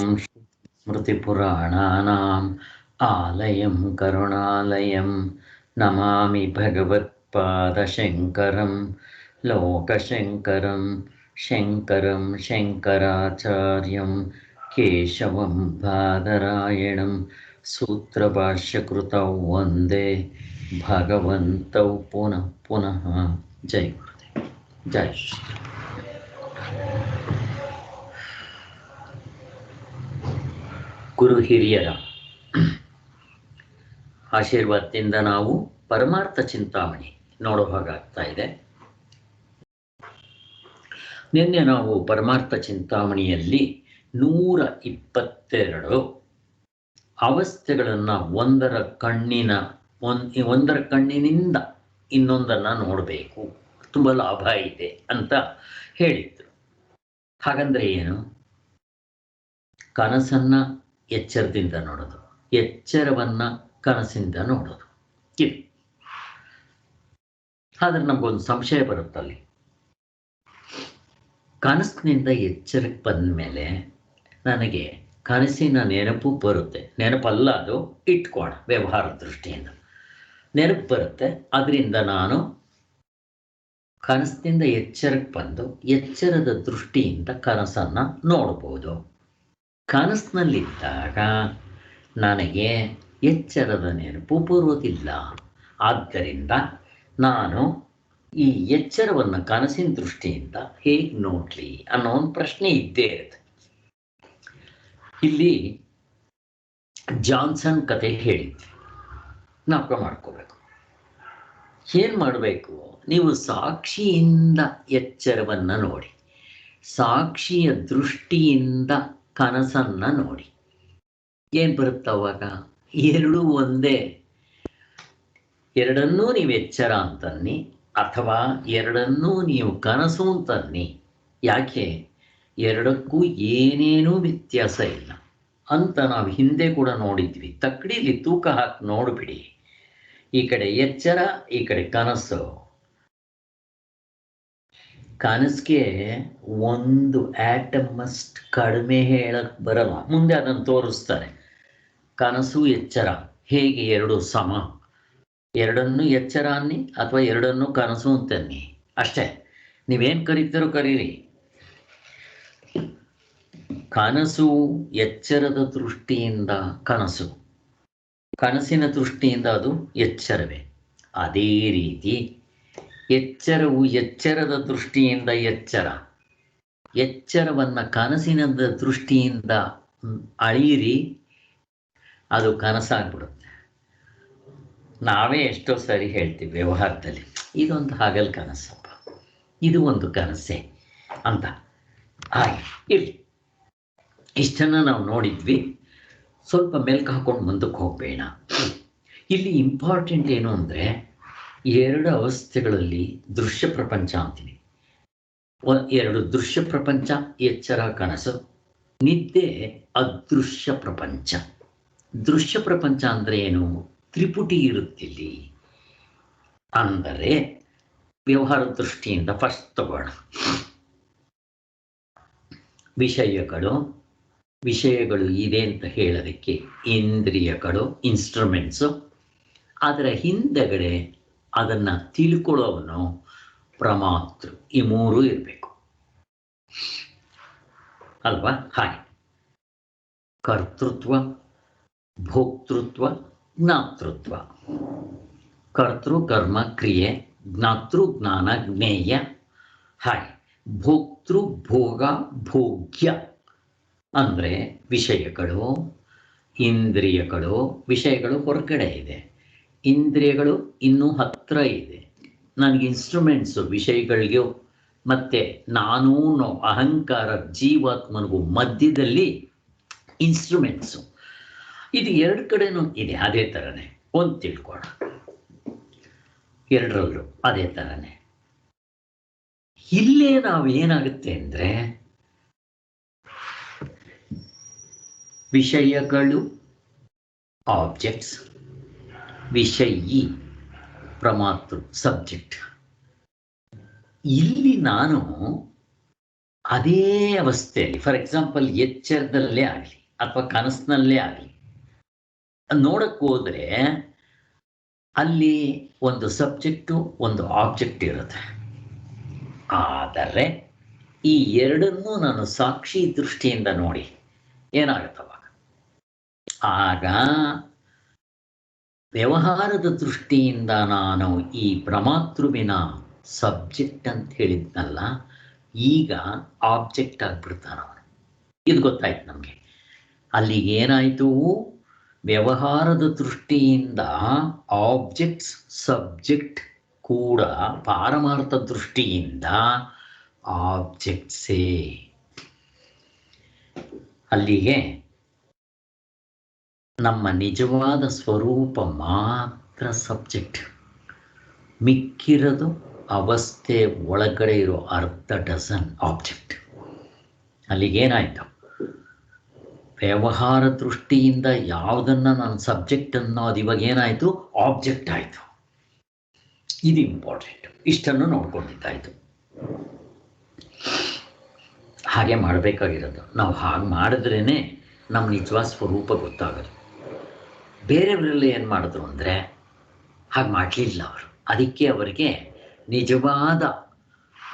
ಓಂ ಸ್ಮೃತಿಪುರಾಣಾನಾಂ ಆಲಯಂ ಕರುಣಾಲಯಂ ನಮಾಮಿ ಭಗವತ್ಪಾದಶಂಕರಂ ಲೋಕಶಂಕರಂ ಶಂಕರಂ ಶಂಕರಾಚಾರ್ಯಂ ಕೇಶವಂ ಬಾದರಾಯಣಂ ಸೂತ್ರಭಾಷ್ಯಕೃತೌ ವಂದೇ ಭಗವಂತೌ ಪುನಃ ಪುನಃ. ಜೈ ಗುರುದೇವ್. ಜೈ ಶ್ರೀ ಗುರು ಹಿರಿಯರ ಆಶೀರ್ವಾದದಿಂದ ನಾವು ಪರಮಾರ್ಥ ಚಿಂತಾಮಣಿ ನೋಡೋ ಹಾಗಾಗ್ತಾ ಇದೆ. ನಿನ್ನೆ ನಾವು ಪರಮಾರ್ಥ ಚಿಂತಾಮಣಿಯಲ್ಲಿ 122 ಅವಸ್ಥೆಗಳನ್ನು ಒಂದರ ಕಣ್ಣಿನಿಂದ ಇನ್ನೊಂದನ್ನು ನೋಡಬೇಕು, ತುಂಬ ಲಾಭ ಇದೆ ಅಂತ ಹೇಳಿದ್ರು. ಹಾಗಂದ್ರೆ ಏನು? ಕನಸನ್ನ ಎಚ್ಚರದಿಂದ ನೋಡೋದು, ಎಚ್ಚರವನ್ನ ಕನಸಿಂದ ನೋಡೋದು. ಇದು ಆದ್ರೆ ನಮಗೊಂದು ಸಂಶಯ ಬರುತ್ತಲ್ಲಿ. ಕನಸಿನಿಂದ ಎಚ್ಚರಕ್ಕೆ ಬಂದ ಮೇಲೆ ನನಗೆ ಕನಸಿನ ನೆನಪು ಬರುತ್ತೆ. ನೆನಪಲ್ಲ, ಅದು ಇಟ್ಕೋಣ, ವ್ಯವಹಾರ ದೃಷ್ಟಿಯಿಂದ ನೆನಪು ಬರುತ್ತೆ. ಅದರಿಂದ ನಾನು ಕನಸಿನಿಂದ ಎಚ್ಚರಕ್ಕೆ ಬಂದು ಎಚ್ಚರದ ದೃಷ್ಟಿಯಿಂದ ಕನಸನ್ನ ನೋಡಬಹುದು. ಕನಸಿನಲ್ಲಿದ್ದಾಗ ನನಗೆ ಎಚ್ಚರದ ನೆನಪು ಬರುವುದಿಲ್ಲ. ಆದ್ದರಿಂದ ನಾನು ಈ ಎಚ್ಚರವನ್ನು ಕನಸಿನ ದೃಷ್ಟಿಯಿಂದ ಹೇಗೆ ನೋಡ್ಲಿ ಅನ್ನೋ ಒಂದು ಪ್ರಶ್ನೆ ಇದ್ದೇ ಇರುತ್ತೆ. ಇಲ್ಲಿ ಜಾನ್ಸನ್ ಕತೆ ಹೇಳಿದ್ವಿ, ಜ್ಞಾಪಕ ಮಾಡ್ಕೋಬೇಕು. ಏನು ಮಾಡಬೇಕು? ನೀವು ಸಾಕ್ಷಿಯಿಂದ ಎಚ್ಚರವನ್ನು ನೋಡಿ, ಸಾಕ್ಷಿಯ ದೃಷ್ಟಿಯಿಂದ ಕನಸನ್ನ ನೋಡಿ. ಏನು ಬರುತ್ತೆ ಅವಾಗ? ಎರಡೂ ಒಂದೇ. ಎರಡನ್ನೂ ನೀವು ಎಚ್ಚರ ಅಂತನ್ನಿ ಅಥವಾ ಎರಡನ್ನೂ ನೀವು ಕನಸು ಅಂತನ್ನಿ. ಯಾಕೆ? ಎರಡಕ್ಕೂ ಏನೇನೂ ವ್ಯತ್ಯಾಸ ಇಲ್ಲ ಅಂತ ನಾವು ಹಿಂದೆ ಕೂಡ ನೋಡಿದ್ವಿ. ತಕ್ಕಡಿಲಿ ತೂಕ ಹಾಕಿ ನೋಡಿಬಿಡಿ. ಈ ಕಡೆ ಎಚ್ಚರ, ಈ ಕಡೆ ಕನಸು. ಕನಸಿಗೆ ಒಂದು ಆಟಮ್ ಅಷ್ಟು ಕಡಿಮೆ ಹೇಳಕ್ ಬರಲ್ಲ, ಮುಂದೆ ಅದನ್ನು ತೋರಿಸ್ತಾರೆ. ಕನಸು ಎಚ್ಚರ ಹೇಗೆ ಎರಡು ಸಮ? ಎರಡನ್ನೂ ಎಚ್ಚರ ಅನ್ನಿ ಅಥವಾ ಎರಡನ್ನೂ ಕನಸು ಅಂತನ್ನಿ, ಅಷ್ಟೇ. ನೀವೇನು ಕರೀತೀರೋ ಕರೀರಿ. ಕನಸು ಎಚ್ಚರದ ದೃಷ್ಟಿಯಿಂದ ಕನಸು, ಕನಸಿನ ದೃಷ್ಟಿಯಿಂದ ಅದು ಎಚ್ಚರವೇ. ಅದೇ ರೀತಿ ಎಚ್ಚರವು ಎಚ್ಚರದ ದೃಷ್ಟಿಯಿಂದ ಎಚ್ಚರ. ಎಚ್ಚರವನ್ನು ಕನಸಿನ ದೃಷ್ಟಿಯಿಂದ ಅಳೀರಿ, ಅದು ಕನಸಾಗ್ಬಿಡುತ್ತೆ. ನಾವೇ ಎಷ್ಟೋ ಸರಿ ಹೇಳ್ತೀವಿ ವ್ಯವಹಾರದಲ್ಲಿ, ಇದೊಂದು ಹಾಗಲ್ ಕನಸಪ್ಪ, ಇದು ಒಂದು ಕನಸೆ ಅಂತ. ಹಾಗೆ ಇರಲಿ, ಇಷ್ಟನ್ನು ನಾವು ನೋಡಿದ್ವಿ. ಸ್ವಲ್ಪ ಮೆಲ್ಕು ಹಾಕೊಂಡು ಮುಂದಕ್ಕೆ ಹೋಗಬೇಡ. ಇಲ್ಲಿ ಇಂಪಾರ್ಟೆಂಟ್ ಏನು ಅಂದರೆ, ಎರಡು ಅವಸ್ಥೆಗಳಲ್ಲಿ ದೃಶ್ಯ ಪ್ರಪಂಚ ಅಂತೀವಿ. ಎರಡು ದೃಶ್ಯ ಪ್ರಪಂಚ, ಎಚ್ಚರ ಕನಸು. ನಿದ್ದೆ ಅದೃಶ್ಯ ಪ್ರಪಂಚ. ದೃಶ್ಯ ಪ್ರಪಂಚ ಅಂದರೆ ಏನು? ತ್ರಿಪುಟಿ ಇರುತ್ತಿಲ್ಲಿ. ಅಂದರೆ ವ್ಯವಹಾರ ದೃಷ್ಟಿಯಿಂದ ಫಸ್ಟ್ ತಗೋಣ. ವಿಷಯಗಳು ಇದೆ ಅಂತ ಹೇಳೋದಕ್ಕೆ ಇಂದ್ರಿಯಗಳು, ಇನ್ಸ್ಟ್ರೂಮೆಂಟ್ಸು. ಅದರ ಹಿಂದೆಗಡೆ ಅದನ್ನು ತಿಳ್ಕೊಳ್ಳೋವನು ಪ್ರಮಾತೃ. ಈ ಮೂರೂ ಇರಬೇಕು ಅಲ್ವಾ? ಹಾಗೆ ಕರ್ತೃತ್ವ, ಭೋಕ್ತೃತ್ವ, ಜ್ಞಾತೃತ್ವ. ಕರ್ತೃ ಕರ್ಮ ಕ್ರಿಯೆ, ಜ್ಞಾತೃ ಜ್ಞಾನ ಜ್ಞೇಯ. ಹಾಗೆ ಭೋಕ್ತೃ ಭೋಗ ಭೋಗ್ಯ ಅಂದರೆ ವಿಷಯಗಳು, ಇಂದ್ರಿಯಗಳು. ವಿಷಯಗಳು ಹೊರಗಡೆ ಇದೆ, ಇಂದ್ರಿಯಗಳು ಇನ್ನೂ ಹತ್ತಿರ ಇದೆ. ನನಗೆ ಇನ್ಸ್ಟ್ರೂಮೆಂಟ್ಸು ವಿಷಯಗಳಿಗೂ ಮತ್ತು ನಾನೂ ಅಹಂಕಾರ ಜೀವಾತ್ಮನಿಗೂ ಮಧ್ಯದಲ್ಲಿ ಇನ್ಸ್ಟ್ರೂಮೆಂಟ್ಸು. ಇದು ಎರಡು ಕಡೆನೂ ಇದೆ. ಅದೇ ಥರನೇ ಒಂದು ತಿಳ್ಕೋಣ, ಎರಡರಲ್ಲೂ ಅದೇ ಥರನೇ. ಇಲ್ಲೇ ನಾವು ಏನಾಗುತ್ತೆ ಅಂದರೆ, ವಿಷಯಗಳು ಆಬ್ಜೆಕ್ಟ್ಸ್, ವಿಷಯಿ ಪ್ರಮಾತೃ ಸಬ್ಜೆಕ್ಟ್. ಇಲ್ಲಿ ನಾನು ಅದೇ ಅವಸ್ಥೆಯಲ್ಲಿ, ಫಾರ್ ಎಕ್ಸಾಂಪಲ್ ಎಚ್ಚರದಲ್ಲೇ ಆಗಲಿ ಅಥವಾ ಕನಸಿನಲ್ಲೇ ಆಗಲಿ ನೋಡಕ್ಕೆ ಹೋದ್ರೆ ಅಲ್ಲಿ ಒಂದು ಸಬ್ಜೆಕ್ಟು ಒಂದು ಆಬ್ಜೆಕ್ಟ್ ಇರುತ್ತೆ. ಆದರೆ ಈ ಎರಡನ್ನೂ ನಾನು ಸಾಕ್ಷಿ ದೃಷ್ಟಿಯಿಂದ ನೋಡಿ ಏನಾಗುತ್ತವಾಗ, ಆಗ ವ್ಯವಹಾರದ ದೃಷ್ಟಿಯಿಂದ ನಾನು ಈ ಪ್ರಮಾತೃವಿನ ಸಬ್ಜೆಕ್ಟ್ ಅಂತ ಹೇಳಿದ್ನಲ್ಲ, ಈಗ ಆಬ್ಜೆಕ್ಟ್ ಆಗ್ಬಿಡ್ತಾನ ಅವನು. ಇದು ಗೊತ್ತಾಯ್ತು ನಮಗೆ. ಅಲ್ಲಿ ಏನಾಯಿತು, ವ್ಯವಹಾರದ ದೃಷ್ಟಿಯಿಂದ ಆಬ್ಜೆಕ್ಟ್ಸ್ ಸಬ್ಜೆಕ್ಟ್ ಕೂಡ ಪಾರಮಾರ್ಥ ದೃಷ್ಟಿಯಿಂದ ಆಬ್ಜೆಕ್ಟ್ಸೇ. ಅಲ್ಲಿಗೆ ನಮ್ಮ ನಿಜವಾದ ಸ್ವರೂಪ ಮಾತ್ರ ಸಬ್ಜೆಕ್ಟ್, ಮಿಕ್ಕಿರೋದು ಅವಸ್ಥೆ ಒಳಗಡೆ ಇರೋ ಅರ್ಧ ಡಜನ್ ಆಬ್ಜೆಕ್ಟ್. ಅಲ್ಲಿಗೇನಾಯಿತು, ವ್ಯವಹಾರ ದೃಷ್ಟಿಯಿಂದ ಯಾವುದನ್ನು ನಾನು ಸಬ್ಜೆಕ್ಟ್ ಅನ್ನೋದು ಇವಾಗ ಏನಾಯಿತು, ಆಬ್ಜೆಕ್ಟ್ ಆಯಿತು. ಇದು ಇಂಪಾರ್ಟೆಂಟ್. ಇಷ್ಟನ್ನು ನೋಡ್ಕೊಂಡಿದ್ದಾಯಿತು. ಹಾಗೆ ಮಾಡಬೇಕಾಗಿರೋದು. ನಾವು ಹಾಗೆ ಮಾಡಿದ್ರೇ ನಮ್ಮ ನಿಜವಾದ ಸ್ವರೂಪ ಗೊತ್ತಾಗೋದು. ಬೇರೆಯವರೆಲ್ಲ ಏನು ಮಾಡಿದ್ರು ಅಂದರೆ ಹಾಗೆ ಮಾಡಲಿಲ್ಲ ಅವರು. ಅದಕ್ಕೆ ಅವರಿಗೆ ನಿಜವಾದ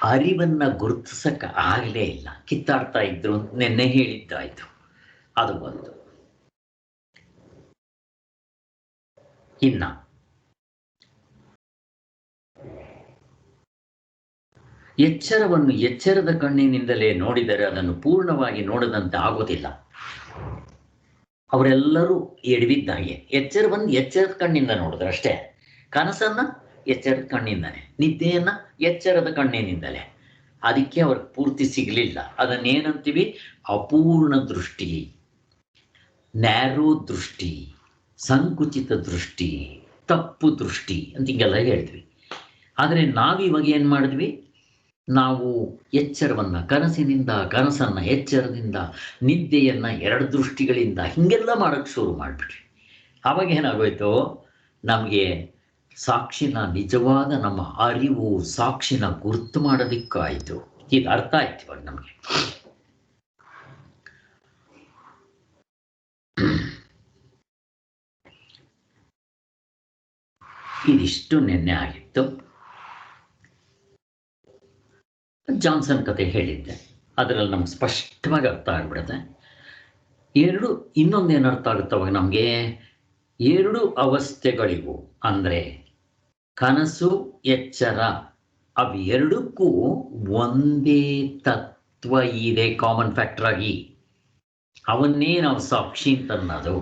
ಅರಿವನ್ನು ಗುರುತಿಸಕ್ಕೆ ಆಗಲೇ ಇಲ್ಲ, ಕಿತ್ತಾಡ್ತಾ ಇದ್ರು. ನೆನ್ನೆ ಹೇಳಿದ್ದಾಯಿತು. ಅದು ಒಂದು. ಇನ್ನ ಎಚ್ಚರವನ್ನು ಎಚ್ಚರದ ಕಣ್ಣಿನಿಂದಲೇ ನೋಡಿದರೆ ಅದನ್ನು ಪೂರ್ಣವಾಗಿ ನೋಡದಂತೆ ಆಗೋದಿಲ್ಲ. ಅವರೆಲ್ಲರೂ ಎಡವಿದ್ದಾಗೆ ಎಚ್ಚರವನ್ನು ಎಚ್ಚರದ ಕಣ್ಣಿಂದ ನೋಡಿದ್ರು ಅಷ್ಟೇ. ಕನಸನ್ನ ಎಚ್ಚರದ ಕಣ್ಣಿಂದನೇ, ನಿದ್ದೆಯನ್ನ ಎಚ್ಚರದ ಕಣ್ಣಿನಿಂದಲೇ. ಅದಕ್ಕೆ ಅವ್ರಿಗೆ ಪೂರ್ತಿ ಸಿಗಲಿಲ್ಲ. ಅದನ್ನೇನಂತೀವಿ, ಅಪೂರ್ಣ ದೃಷ್ಟಿ, ನ್ಯಾರೋ ದೃಷ್ಟಿ, ಸಂಕುಚಿತ ದೃಷ್ಟಿ, ತಪ್ಪು ದೃಷ್ಟಿ ಅಂತ ಹಿಂಗೆಲ್ಲ ಹೇಳ್ತೀವಿ. ಆದರೆ ನಾವಿವಾಗ ಏನು ಮಾಡಿದ್ವಿ, ನಾವು ಎಚ್ಚರವನ್ನು ಕನಸನ್ನು ಎಚ್ಚರದಿಂದ, ನಿದ್ದೆಯನ್ನು ಎರಡು ದೃಷ್ಟಿಗಳಿಂದ ಹಿಂಗೆಲ್ಲ ಮಾಡೋಕ್ಕೆ ಶುರು ಮಾಡಿಬಿಟ್ರಿ. ಆವಾಗ ಏನಾಗೋಯ್ತು, ನಮಗೆ ಸಾಕ್ಷಿನ, ನಿಜವಾದ ನಮ್ಮ ಅರಿವು ಸಾಕ್ಷಿನ ಗುರ್ತು ಮಾಡೋದಕ್ಕಾಯಿತು. ಇದು ಅರ್ಥ ಆಯ್ತು ಇವಾಗ ನಮಗೆ. ಇದಿಷ್ಟು ನಿನ್ನೆ ಆಗಿತ್ತು. ಜಾನ್ಸನ್ ಕತೆ ಹೇಳಿದ್ದೆ, ಅದರಲ್ಲಿ ನಮ್ಗೆ ಸ್ಪಷ್ಟವಾಗಿ ಅರ್ಥ ಆಗ್ಬಿಡುತ್ತೆ. ಇನ್ನೊಂದೇನು ಅರ್ಥ ಆಗುತ್ತವಾಗ ನಮಗೆ, ಎರಡು ಅವಸ್ಥೆಗಳಿವು ಅಂದರೆ ಕನಸು ಎಚ್ಚರ, ಅವೆರಡಕ್ಕೂ ಒಂದೇ ತತ್ವ ಇದೆ ಕಾಮನ್ ಫ್ಯಾಕ್ಟರ್ ಆಗಿ. ಅವನ್ನೇ ನಾವು ಸಾಕ್ಷಿ ಅಂತನ್ನೋದು.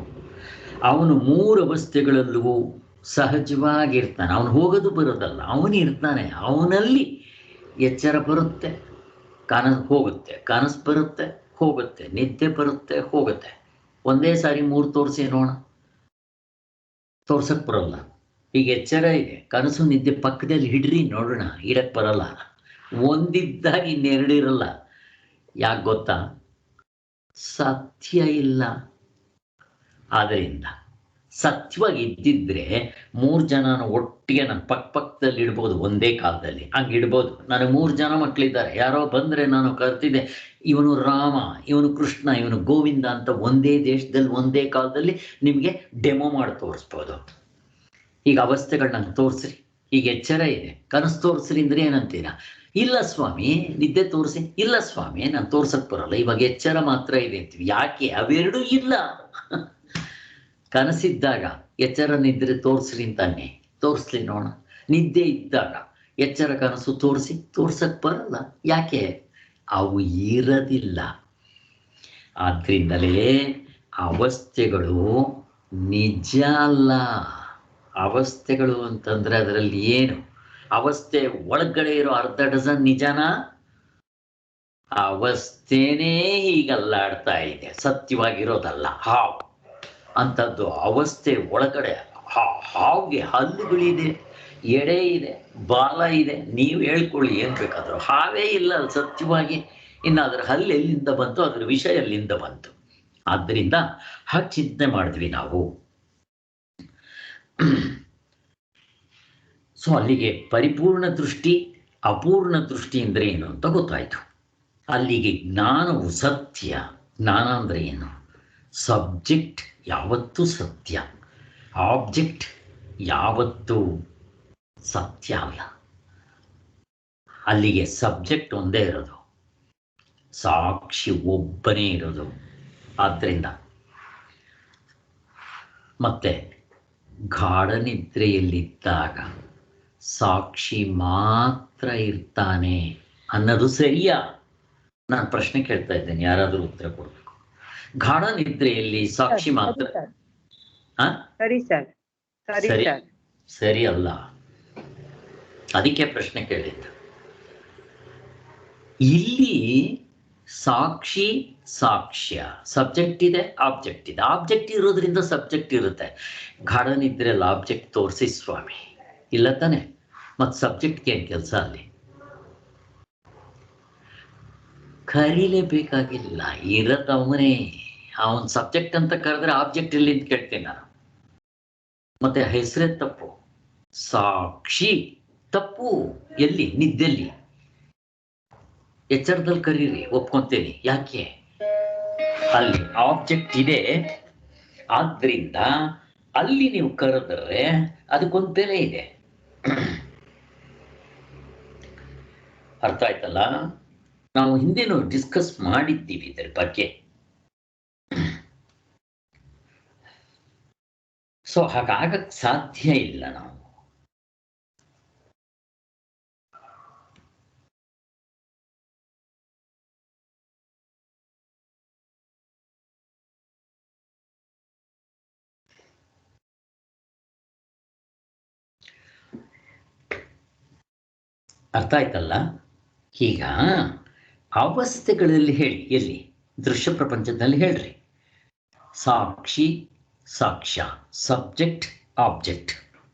ಅವನು ಮೂರು ಅವಸ್ಥೆಗಳಲ್ಲೂ ಸಹಜವಾಗಿರ್ತಾನೆ. ಅವನು ಹೋಗೋದು ಬರೋದಲ್ಲ, ಅವನಿರ್ತಾನೆ. ಅವನಲ್ಲಿ ಎಚ್ಚರ ಬರುತ್ತೆ, ಕನಸು ಹೋಗುತ್ತೆ, ಕನಸು ಬರುತ್ತೆ, ಹೋಗುತ್ತೆ, ನಿದ್ದೆ ಬರುತ್ತೆ, ಹೋಗುತ್ತೆ. ಒಂದೇ ಸಾರಿ ಮೂರು ತೋರಿಸಿ ನೋಡೋಣ, ತೋರ್ಸಕ್ಕೆ ಬರೋಲ್ಲ. ಈಗ ಎಚ್ಚರ ಇದೆ, ಕನಸು ನಿದ್ದೆ ಪಕ್ಕದಲ್ಲಿ ಹಿಡ್ರಿ ನೋಡೋಣ, ಇಡಕ್ಕೆ ಬರಲ್ಲ. ಒಂದಿದ್ದಾಗ ಇನ್ನೆರಡಿರಲ್ಲ. ಯಾಕೆ ಗೊತ್ತಾ, ಸತ್ಯ ಇಲ್ಲ. ಆದ್ದರಿಂದ ಸತ್ಯವಾಗಿ ಇದ್ದಿದ್ರೆ ಮೂರು ಜನನ ಒಟ್ಟಿಗೆ ನಾನು ಪಕ್ಕದಲ್ಲಿ ಇಡ್ಬೋದು, ಒಂದೇ ಕಾಲದಲ್ಲಿ ಹಂಗೆ ಇಡ್ಬೋದು. ನನಗೆ 3 ಜನ ಮಕ್ಕಳಿದ್ದಾರೆ, ಯಾರೋ ಬಂದರೆ ನಾನು ಕರ್ತಿದ್ದೆ, ಇವನು ರಾಮ, ಇವನು ಕೃಷ್ಣ, ಇವನು ಗೋವಿಂದ ಅಂತ ಒಂದೇ ದೇಶದಲ್ಲಿ ಒಂದೇ ಕಾಲದಲ್ಲಿ ನಿಮಗೆ ಡೆಮೋ ಮಾಡಿ ತೋರಿಸ್ಬೋದು. ಈಗ ಅವಸ್ಥೆಗಳು ನಂಗೆ ತೋರಿಸ್ರಿ. ಈಗ ಎಚ್ಚರ ಇದೆ, ಕನಸು ತೋರಿಸ್ರಿ ಅಂದರೆ ಏನಂತೀರಾ? ಇಲ್ಲ ಸ್ವಾಮಿ, ನಿದ್ದೆ ತೋರಿಸಿ. ಇಲ್ಲ ಸ್ವಾಮಿ, ನಾನು ತೋರ್ಸಕ್ಕೆ ಬರಲ್ಲ, ಇವಾಗ ಎಚ್ಚರ ಮಾತ್ರ ಇದೆ ಅಂತೀವಿ. ಯಾಕೆ? ಅವೆರಡೂ ಇಲ್ಲ. ಕನಸಿದ್ದಾಗ ಎಚ್ಚರ ನಿದ್ರೆ ತೋರಿಸ್ರಿ ಅಂತಾನೆ, ತೋರಿಸ್ಲಿ ನೋಡೋಣ. ನಿದ್ದೆ ಇದ್ದಾಗ ಎಚ್ಚರ ಕನಸು ತೋರ್ಸಕ್ಕೆ ಬರಲ್ಲ. ಯಾಕೆ? ಅವು ಇರೋದಿಲ್ಲ. ಆದ್ರಿಂದಲೇ ಅವಸ್ಥೆಗಳು ನಿಜ ಅಲ್ಲ. ಅವಸ್ಥೆಗಳು ಅಂತಂದ್ರೆ ಅದರಲ್ಲಿ ಏನು? ಅವಸ್ಥೆ ಒಳಗಡೆ ಇರೋ ಅರ್ಧ ಡಜನ್ ನಿಜನಾ? ಅವಸ್ಥೆನೇ ಹೀಗಲ್ಲಾಡ್ತಾ ಇದೆ, ಸತ್ಯವಾಗಿರೋದಲ್ಲ. ಹಾವು ಅಂಥದ್ದು ಅವಸ್ಥೆ ಒಳಗಡೆ. ಹಾವಿಗೆ ಹಲ್ಲುಗಳಿದೆ, ಎಡೆ ಇದೆ, ಬಾಲ ಇದೆ, ನೀವು ಹೇಳ್ಕೊಳ್ಳಿ ಏನು ಬೇಕಾದರೂ. ಹಾವೇ ಇಲ್ಲ ಅಲ್ಲಿ ಸತ್ಯವಾಗಿ. ಇನ್ನು ಅದರ ಹಲ್ಲು ಎಲ್ಲಿಂದ ಬಂತು, ಅದರ ವಿಷಯ ಎಲ್ಲಿಂದ ಬಂತು? ಆದ್ದರಿಂದ ಹಾಗೆ ಚಿಂತನೆ ಮಾಡಿದ್ವಿ ನಾವು. ಸೊ ಅಲ್ಲಿಗೆ ಪರಿಪೂರ್ಣ ದೃಷ್ಟಿ, ಅಪೂರ್ಣ ದೃಷ್ಟಿ ಅಂದರೆ ಏನು ಅಂತ ಗೊತ್ತಾಯಿತು. ಅಲ್ಲಿಗೆ ಜ್ಞಾನವು ಸತ್ಯ. ಜ್ಞಾನ ಅಂದರೆ ಏನು? ಸಬ್ಜೆಕ್ಟ್ ಯಾವತ್ತೂ ಸತ್ಯ, ಆಬ್ಜೆಕ್ಟ್ ಯಾವತ್ತೂ ಸತ್ಯ ಅಲ್ಲ. ಅಲ್ಲಿಗೆ ಸಬ್ಜೆಕ್ಟ್ ಒಂದೇ ಇರೋದು, ಸಾಕ್ಷಿ ಒಬ್ಬನೇ ಇರೋದು. ಆದ್ದರಿಂದ ಮತ್ತೆ ಗಾಢನಿದ್ರೆಯಲ್ಲಿದ್ದಾಗ ಸಾಕ್ಷಿ ಮಾತ್ರ ಇರ್ತಾನೆ ಅನ್ನೋದು ಸರಿಯಾ? ನಾನು ಪ್ರಶ್ನೆ ಕೇಳ್ತಾ ಇದ್ದೇನೆ, ಯಾರಾದರೂ ಉತ್ತರ ಕೊಡಬೇಕು. ಗಾಢ ನಿದ್ರೆಯಲ್ಲಿ ಸಾಕ್ಷಿ ಮಾತ್ರ. ಸರಿ ಸರ್, ಸರಿ ಸರಿ ಅಲ್ಲ, ಅದಕ್ಕೆ ಪ್ರಶ್ನೆ ಕೇಳಿದ್ದು. ಇಲ್ಲಿ ಸಾಕ್ಷಿ ಸಾಕ್ಷ್ಯ, ಸಬ್ಜೆಕ್ಟ್ ಇದೆ, ಆಬ್ಜೆಕ್ಟ್ ಇದೆ. ಆಬ್ಜೆಕ್ಟ್ ಇರೋದ್ರಿಂದ ಸಬ್ಜೆಕ್ಟ್ ಇರುತ್ತೆ. ಗಾಢ ನಿದ್ರೆಯಲ್ಲಿ ಆಬ್ಜೆಕ್ಟ್ ತೋರಿಸಿ ಸ್ವಾಮಿ, ಇಲ್ಲ ತಾನೆ? ಮತ್ತು ಸಬ್ಜೆಕ್ಟ್ಗೆ ಏನು ಕೆಲಸ ಅಲ್ಲಿ? ಕರೀಲೇಬೇಕಾಗಿಲ್ಲ, ಇರತ್ತವನೇ. ಅವನ್ ಸಬ್ಜೆಕ್ಟ್ ಅಂತ ಕರೆದ್ರೆ ಆಬ್ಜೆಕ್ಟ್ ಇಲ್ಲಿ ಅಂತ ಕೇಳ್ತೀನಿ ನಾನು. ಮತ್ತೆ ಹೆಸರೇ ತಪ್ಪು, ಸಾಕ್ಷಿ ತಪ್ಪು. ಎಲ್ಲಿ? ನಿದ್ದೆಲ್ಲಿ. ಎಚ್ಚರದಲ್ಲಿ ಕರೀರಿ, ಒಪ್ಕೊಂತೇನೆ. ಯಾಕೆ? ಅಲ್ಲಿ ಆಬ್ಜೆಕ್ಟ್ ಇದೆ, ಆದ್ರಿಂದ ಅಲ್ಲಿ ನೀವು ಕರೆದ್ರೆ ಅದಕ್ಕೊಂದು ಬೆಲೆ ಇದೆ. ಅರ್ಥ ಆಯ್ತಲ್ಲ? ನಾವು ಹಿಂದೆನೂ ಡಿಸ್ಕಸ್ ಮಾಡಿದ್ದೀವಿ ಇದ್ರ ಬಗ್ಗೆ. ಸೊ ಹಾಗಾಗಕ್ಕೆ ಸಾಧ್ಯ ಇಲ್ಲ. ನಾವು ಅರ್ಥ ಆಯ್ತಲ್ಲ? ಈಗ ಅವಸ್ಥೆಗಳಲ್ಲಿ ಹೇಳಿ, ಎಲ್ಲಿ? ದೃಶ್ಯ ಪ್ರಪಂಚದಲ್ಲಿ ಹೇಳ್ರಿ. ಸಾಕ್ಷಿ ಸಾಕ್ಷ್ಯ, ಸಬ್ಜೆಕ್ಟ್ ಆಬ್ಜೆಕ್ಟ್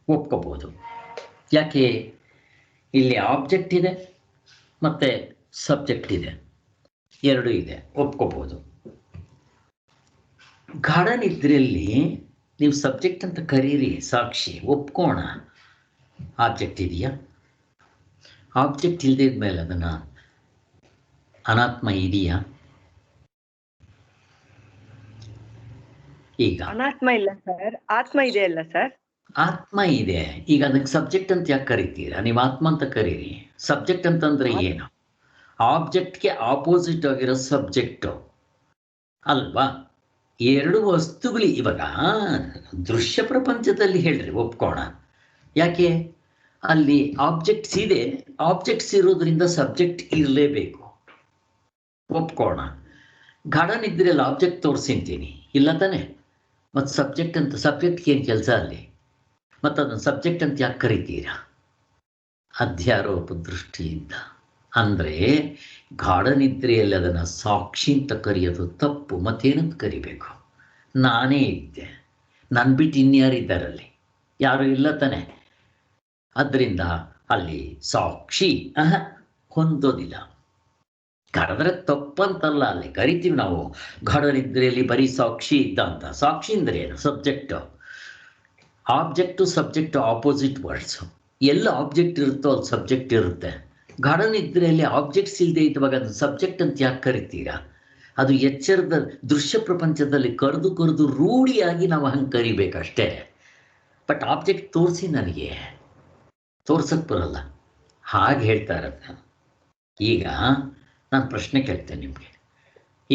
ಒಪ್ಕೋಬಹುದು. ಯಾಕೆ? ಇಲ್ಲಿ ಆಬ್ಜೆಕ್ಟ್ ಇದೆ ಮತ್ತೆ ಸಬ್ಜೆಕ್ಟ್ ಇದೆ, ಎರಡು ಇದೆ, ಒಪ್ಕೋಬಹುದು. ಗಾಢ ನಿದ್ರೆಯಲ್ಲಿ ನೀವು ಸಬ್ಜೆಕ್ಟ್ ಅಂತ ಕರೀರಿ, ಸಾಕ್ಷಿ ಒಪ್ಕೋಣ. ಆಬ್ಜೆಕ್ಟ್ ಇದೆಯಾ? ಆಬ್ಜೆಕ್ಟ್ ಇಲ್ಲದೆ ಇದ್ಮೇಲೆ ಅದನ್ನ ಅನಾತ್ಮ ಇದೆಯಾ? ಈಗ ಅನಾತ್ಮ ಇಲ್ಲ ಸರ್, ಆತ್ಮ ಇದೆ ಅಲ್ಲ ಸರ್? ಆತ್ಮ ಇದೆ. ಈಗ ಅದಕ್ಕೆ ಸಬ್ಜೆಕ್ಟ್ ಅಂತ ಯಾಕೆ ಕರಿತೀರಾ? ನೀವು ಆತ್ಮ ಅಂತ ಕರೀರಿ. ಸಬ್ಜೆಕ್ಟ್ ಅಂತಂದ್ರೆ ಏನು? ಆಬ್ಜೆಕ್ಟ್ಗೆ ಆಪೋಸಿಟ್ ಆಗಿರೋ ಸಬ್ಜೆಕ್ಟು ಅಲ್ವಾ? ಎರಡು ವಸ್ತುಗಳು ಇವಾಗ ದೃಶ್ಯ ಪ್ರಪಂಚದಲ್ಲಿ ಹೇಳ್ರಿ, ಒಪ್ಕೋಣ. ಯಾಕೆ? ಅಲ್ಲಿ ಆಬ್ಜೆಕ್ಟ್ಸ್ ಇದೆ, ಆಬ್ಜೆಕ್ಟ್ಸ್ ಇರೋದ್ರಿಂದ ಸಬ್ಜೆಕ್ಟ್ ಇರಲೇಬೇಕು, ಒಪ್ಕೋಣ. ಗಾಢ ನಿದ್ರೆಯಲ್ಲಿ ಆಬ್ಜೆಕ್ಟ್ ತೋರಿಸಿಂತೀನಿ, ಇಲ್ಲ ತಾನೆ? ಮತ್ತು ಸಬ್ಜೆಕ್ಟ್ ಅಂತ, ಸಬ್ಜೆಕ್ಟ್ಗೆ ಏನು ಕೆಲಸ ಅಲ್ಲಿ? ಮತ್ತು ಅದನ್ನು ಸಬ್ಜೆಕ್ಟ್ ಅಂತ ಯಾಕೆ ಕರಿತೀರಾ? ಅಧ್ಯಾರೋಪ ದೃಷ್ಟಿಯಿಂದ. ಅಂದರೆ ಗಾಢ ನಿದ್ರೆಯಲ್ಲಿ ಅದನ್ನು ಸಾಕ್ಷಿ ಅಂತ ಕರೆಯೋದು ತಪ್ಪು. ಮತ್ತೇನಂತ ಕರಿಬೇಕು? ನಾನೇ ಇದ್ದೆ, ನಾನು ಬಿಟ್ಟು ಇನ್ಯಾರಿದ್ದಾರಲ್ಲಿ? ಯಾರು ಇಲ್ಲ ತಾನೆ? ಅದರಿಂದ ಅಲ್ಲಿ ಸಾಕ್ಷಿ ಹೊಂದೋದಿಲ್ಲ. ಕರೆದ್ರೆ ತಪ್ಪಂತಲ್ಲ, ಅಲ್ಲಿ ಕರಿತೀವಿ ನಾವು. ಗಾಢ ನಿದ್ರೆಯಲ್ಲಿ ಬರೀ ಸಾಕ್ಷಿ ಇದ್ದ ಅಂತ. ಸಾಕ್ಷಿ ಅಂದರೆ ಏನು? Subject. Object subject opposite words. ಎಲ್ಲ ಆಬ್ಜೆಕ್ಟ್ ಇರುತ್ತೋ ಅಲ್ಲಿ ಸಬ್ಜೆಕ್ಟ್ ಇರುತ್ತೆ. ಗಾಢ ನಿದ್ರೆಯಲ್ಲಿ ಆಬ್ಜೆಕ್ಟ್ಸ್ ಇಲ್ಲದೆ ಇದ್ದಾಗ ಅದು ಸಬ್ಜೆಕ್ಟ್ ಅಂತ ಯಾಕೆ ಕರಿತೀರಾ? ಅದು ಎಚ್ಚರದ ದೃಶ್ಯ ಪ್ರಪಂಚದಲ್ಲಿ ಕರೆದು ರೂಢಿಯಾಗಿ ನಾವು ಹಂಗೆ ಕರಿಬೇಕಷ್ಟೇ. ಬಟ್ ಆಬ್ಜೆಕ್ಟ್ ತೋರಿಸಿ ನನಗೆ ತೋರ್ಸಕ್ಕೆ ಬರಲ್ಲ, ಹಾಗೆ ಹೇಳ್ತಾ ಇರೋದು. ಈಗ ನಾನು ಪ್ರಶ್ನೆ ಕೇಳ್ತೇನೆ ನಿಮಗೆ.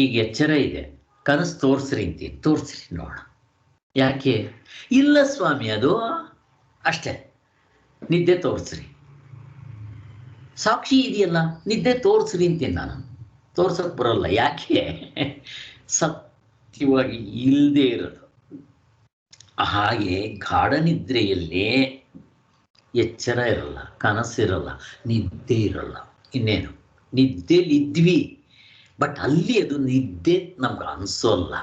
ಈಗ ಎಚ್ಚರ ಇದೆ, ಕನಸು ತೋರಿಸ್ರಿ ಅಂತೀನಿ, ತೋರಿಸ್ರಿ ನೋಡ. ಯಾಕೆ? ಇಲ್ಲ ಸ್ವಾಮಿ, ಅದು ಅಷ್ಟೇ. ನಿದ್ದೆ ತೋರಿಸ್ರಿ. ಸಾಕ್ಷಿ ಇದೆಯಲ್ಲ, ನಿದ್ದೆ ತೋರಿಸ್ರಿ ಅಂತೀನಿ ನಾನು, ತೋರ್ಸಕ್ಕೆ ಬರೋಲ್ಲ. ಯಾಕೆ? ಸತ್ಯವಾಗಿ ಇಲ್ಲದೆ ಇರೋದು. ಹಾಗೆ ಗಾಢ ನಿದ್ರೆಯಲ್ಲಿ ಎಚ್ಚರ ಇರಲ್ಲ, ಕನಸಿರಲ್ಲ, ನಿದ್ದೆ ಇರಲ್ಲ. ಇನ್ನೇನು? ನಿದ್ದೆಲಿದ್ವಿ, ಬಟ್ ಅಲ್ಲಿ ಅದು ನಿದ್ದೆ ನಮ್ಗೆ ಅನಿಸೋಲ್ಲ.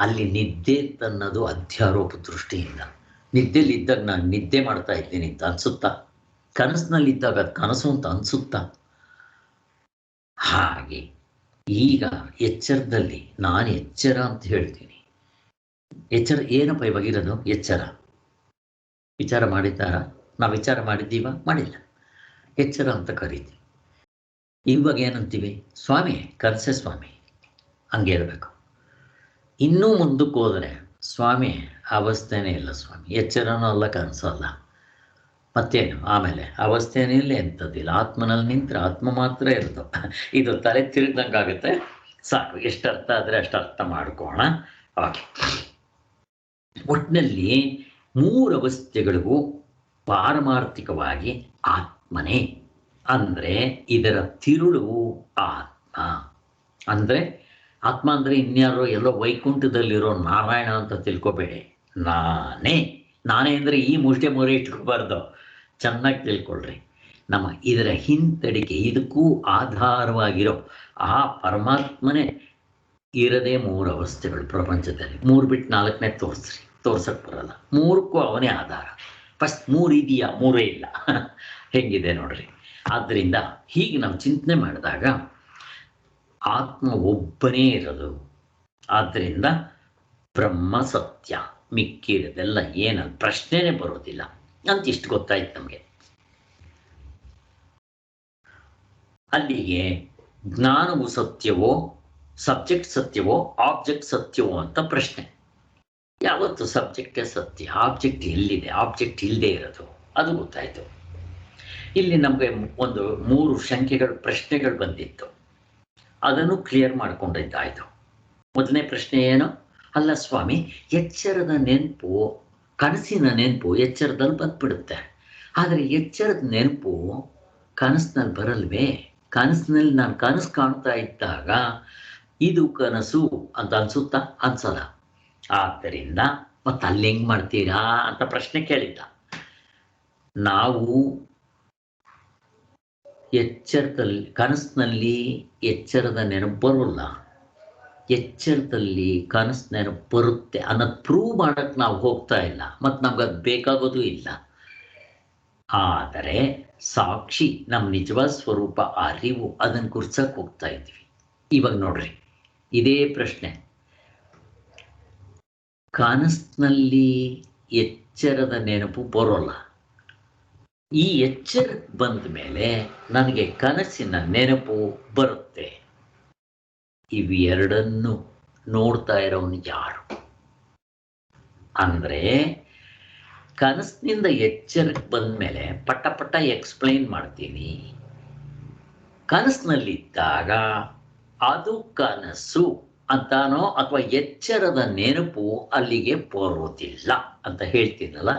ಅಲ್ಲಿ ನಿದ್ದೆ ಅನ್ನೋದು ಅಧ್ಯಾರೋಪ ದೃಷ್ಟಿಯಿಂದ. ನಿದ್ದೆಲಿದ್ದಾಗ ನಾನು ನಿದ್ದೆ ಮಾಡ್ತಾ ಇದ್ದೀನಿ ಅಂತ ಅನಿಸುತ್ತಾ? ಕನಸಿನಲ್ಲಿದ್ದಾಗ ಅದು ಕನಸು ಅಂತ ಅನಿಸುತ್ತಾ? ಹಾಗೆ ಈಗ ಎಚ್ಚರದಲ್ಲಿ ನಾನು ಎಚ್ಚರ ಅಂತ ಹೇಳ್ತೀನಿ. ಎಚ್ಚರ ಏನಪ್ಪ ಇವಾಗಿರೋದು? ಎಚ್ಚರ. ವಿಚಾರ ಮಾಡಿದ್ದಾರಾ? ನಾವು ವಿಚಾರ ಮಾಡಿದ್ದೀವ? ಮಾಡಿಲ್ಲ. ಎಚ್ಚರ ಅಂತ ಕರೀತೀವಿ. ಇವಾಗ ಏನಂತೀವಿ, ಸ್ವಾಮಿ ಕನಸೆ ಸ್ವಾಮಿ, ಹಂಗೆ ಇರಬೇಕು. ಇನ್ನೂ ಮುಂದಕ್ಕೆ ಹೋದರೆ ಸ್ವಾಮಿ ಅವಸ್ಥೆನೇ ಇಲ್ಲ ಸ್ವಾಮಿ, ಎಚ್ಚರನೂ ಅಲ್ಲ ಕನಸು ಅಲ್ಲ, ಮತ್ತೇನು ಆಮೇಲೆ ಅವಸ್ಥೆನೇ ಇಲ್ಲ, ಎಂಥದ್ದಿಲ್ಲ, ಆತ್ಮನಲ್ಲಿ ನಿಂತರೆ ಆತ್ಮ ಮಾತ್ರ ಇರೋದು. ಇದು ತಲೆ ತಿರುಗ್ದಂಗೆ ಆಗುತ್ತೆ. ಸಾಕು, ಎಷ್ಟು ಅರ್ಥ ಆದರೆ ಅಷ್ಟು ಅರ್ಥ ಮಾಡ್ಕೋಣ. ಓಕೆ, ಒಟ್ಟಿನಲ್ಲಿ ಮೂರು ಅವಸ್ಥೆಗಳಿಗೂ ಪಾರಮಾರ್ಥಿಕವಾಗಿ ಆತ್ಮನೇ. ಅಂದರೆ ಇದರ ತಿರುಳು ಆತ್ಮ. ಅಂದರೆ ಆತ್ಮ ಅಂದರೆ ಇನ್ಯಾರೋ ಎಲ್ಲೋ ವೈಕುಂಠದಲ್ಲಿರೋ ನಾರಾಯಣ ಅಂತ ತಿಳ್ಕೊಬೇಡಿ. ನಾನೇ ಅಂದರೆ ಈ ಮುಷ್ಟೆ ಮೊರೆ ಇಟ್ಕೋಬಾರ್ದು, ಚೆನ್ನಾಗಿ ತಿಳ್ಕೊಳ್ರಿ. ನಮ್ಮ ಇದರ ಹಿಂತಡಿಕೆ, ಇದಕ್ಕೂ ಆಧಾರವಾಗಿರೋ ಆ ಪರಮಾತ್ಮನೇ ಇರದೇ ಮೂರು ಅವಸ್ಥೆಗಳು ಪ್ರಪಂಚದಲ್ಲಿ. ಮೂರು ಬಿಟ್ಟು ನಾಲ್ಕನೇ ತೋರ್ಸಕ್ಕೆ ಬರಲ್ಲ, ಮೂರಕ್ಕೂ ಅವನೇ ಆಧಾರ. ಫಸ್ಟ್ ಮೂರು ಇದೆಯಾ, ಮೂರೇ ಇಲ್ಲ, ಹೆಂಗಿದೆ ನೋಡ್ರಿ. ಆದ್ದರಿಂದ ಹೀಗೆ ನಾವು ಚಿಂತನೆ ಮಾಡಿದಾಗ ಆತ್ಮ ಒಬ್ಬನೇ ಇರೋದು. ಆದ್ದರಿಂದ ಬ್ರಹ್ಮ ಸತ್ಯ, ಮಿಕ್ಕಿರೋದೆಲ್ಲ ಏನಲ್ಲ, ಪ್ರಶ್ನೆನೇ ಬರೋದಿಲ್ಲ ಅಂತ ಇಷ್ಟು ಗೊತ್ತಾಯ್ತು ನಮಗೆ. ಅಲ್ಲಿಗೆ ಜ್ಞಾನವು ಸತ್ಯವೋ, ಸಬ್ಜೆಕ್ಟ್ ಸತ್ಯವೋ, ಆಬ್ಜೆಕ್ಟ್ ಸತ್ಯವೋ ಅಂತ ಪ್ರಶ್ನೆ. ಯಾವತ್ತು ಸಬ್ಜೆಕ್ಟೇ ಸತ್ಯ, ಆಬ್ಜೆಕ್ಟ್ ಎಲ್ಲಿದೆ, ಆಬ್ಜೆಕ್ಟ್ ಇಲ್ಲದೆ ಇರೋದು, ಅದು ಗೊತ್ತಾಯಿತು. ಇಲ್ಲಿ ನಮಗೆ ಒಂದು 3 ಸಂಖ್ಯೆಗಳು ಪ್ರಶ್ನೆಗಳು ಬಂದಿತ್ತು, ಅದನ್ನು ಕ್ಲಿಯರ್ ಮಾಡ್ಕೊಂಡಿದ್ದಾಯಿತು. ಮೊದಲನೇ ಪ್ರಶ್ನೆ ಏನು, ಅಲ್ಲ ಸ್ವಾಮಿ, ಎಚ್ಚರದ ನೆನಪು, ಕನಸಿನ ನೆನಪು ಎಚ್ಚರದಲ್ಲಿ ಬಂದ್ಬಿಡುತ್ತೆ, ಆದರೆ ಎಚ್ಚರದ ನೆನಪು ಕನಸಿನಲ್ಲಿ ಬರಲ್ವೇ? ಕನಸಿನಲ್ಲಿ ನಾನು ಕನಸು ಕಾಣ್ತಾ ಇದ್ದಾಗ ಇದು ಕನಸು ಅಂತ ಅನ್ಸುತ್ತಾ? ಅನ್ಸಲ್ಲ. ಆದ್ದರಿಂದ ಮತ್ತೆ ಅಲ್ಲಿ ಹೆಂಗೆ ಮಾಡ್ತೀರಾ ಅಂತ ಪ್ರಶ್ನೆ ಕೇಳಿದ್ದ. ನಾವು ಎಚ್ಚರದಲ್ಲಿ, ಕನಸಿನಲ್ಲಿ ಎಚ್ಚರದ ನೆನಪು ಬರೋಲ್ಲ, ಎಚ್ಚರದಲ್ಲಿ ಕನಸು ನೆನಪು ಬರುತ್ತೆ ಅನ್ನೋದು ಪ್ರೂವ್ ಮಾಡೋಕ್ಕೆ ನಾವು ಹೋಗ್ತಾ ಇಲ್ಲ, ಮತ್ತು ನಮ್ಗೆ ಅದು ಬೇಕಾಗೋದು ಇಲ್ಲ. ಆದರೆ ಸಾಕ್ಷಿ, ನಮ್ಮ ನಿಜವಾದ ಸ್ವರೂಪ ಅರಿವು, ಅದನ್ನು ಗುರ್ಸಕ್ಕೆ ಹೋಗ್ತಾ ಇದ್ವಿ. ಇವಾಗ ನೋಡ್ರಿ, ಇದೇ ಪ್ರಶ್ನೆ, ಕನಸಿನಲ್ಲಿ ಎಚ್ಚರದ ನೆನಪು ಬರೋಲ್ಲ, ಈ ಎಚ್ಚರಕ್ಕೆ ಬಂದ ಮೇಲೆ ನನಗೆ ಕನಸಿನ ನೆನಪು ಬರುತ್ತೆ. ಇವೆರಡನ್ನು ನೋಡ್ತಾ ಇರೋನು ಯಾರು? ಅಂದರೆ ಕನಸಿನಿಂದ ಎಚ್ಚರಕ್ಕೆ ಬಂದ ಮೇಲೆ ಪಟ್ಟ ಎಕ್ಸ್ಪ್ಲೈನ್ ಮಾಡ್ತೀನಿ. ಕನಸಿನಲ್ಲಿದ್ದಾಗ ಅದು ಕನಸು ಅಂತಾನೋ ಅಥವಾ ಎಚ್ಚರದ ನೆನಪು ಅಲ್ಲಿಗೆ ಬರೋದಿಲ್ಲ ಅಂತ ಹೇಳ್ತೀನಲ್ಲ,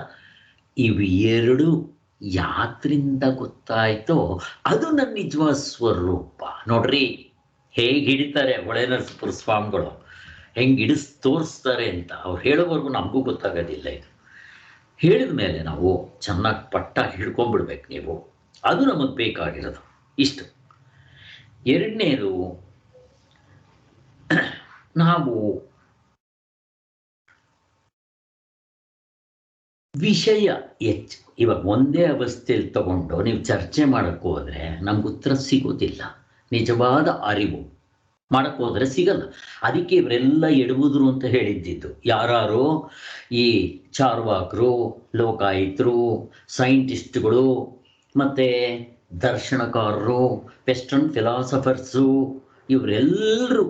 ಇವು ಎರಡು ಯಾತ್ರಿಂದ ಗೊತ್ತಾಯ್ತೋ ಅದು ನನ್ನ ನಿಜವಾದ ಸ್ವರೂಪ. ನೋಡ್ರಿ ಹೇಗೆ ಹಿಡಿತಾರೆ ಹೊಳೆನರಸೀಪುರ ಸ್ವಾಮಿಗಳು, ಹೆಂಗೆ ತೋರಿಸ್ತಾರೆ ಅಂತ ಅವ್ರು ಹೇಳೋವರೆಗೂ ನಮಗೂ ಗೊತ್ತಾಗೋದಿಲ್ಲ. ಇದು ಹೇಳಿದ ಮೇಲೆ ನಾವು ಚೆನ್ನಾಗಿ ಪಟ್ಟ ಹಿಡ್ಕೊಂಡ್ಬಿಡ್ಬೇಕು ನೀವು, ಅದು ನಮಗೆ ಬೇಕಾಗಿರೋದು. ಇಷ್ಟು. ಎರಡನೇದು, ನಾವು ವಿಷಯ ಇವಾಗ ಒಂದೇ ಅವಸ್ಥೆಯಲ್ಲಿ ತಗೊಂಡು ನೀವು ಚರ್ಚೆ ಮಾಡಕ್ಕೆ ಹೋದ್ರೆ ನಮ್ಗೆ ಉತ್ತರ ಸಿಗೋದಿಲ್ಲ. ನಿಜವಾದ ಅರಿವು ಮಾಡಕ್ಕೆ ಹೋದ್ರೆ ಸಿಗಲ್ಲ. ಅದಕ್ಕೆ ಇವರೆಲ್ಲ ಎಡುವುದ್ರು ಅಂತ ಹೇಳಿದ್ದಿದ್ದು ಯಾರು? ಈ ಚಾರ್ವಾಕರು, ಲೋಕಾಯುತರು, ಸೈಂಟಿಸ್ಟ್ಗಳು, ಮತ್ತು ದರ್ಶನಕಾರರು, ವೆಸ್ಟರ್ನ್ ಫಿಲಾಸಫರ್ಸು, ಇವರೆಲ್ಲರೂ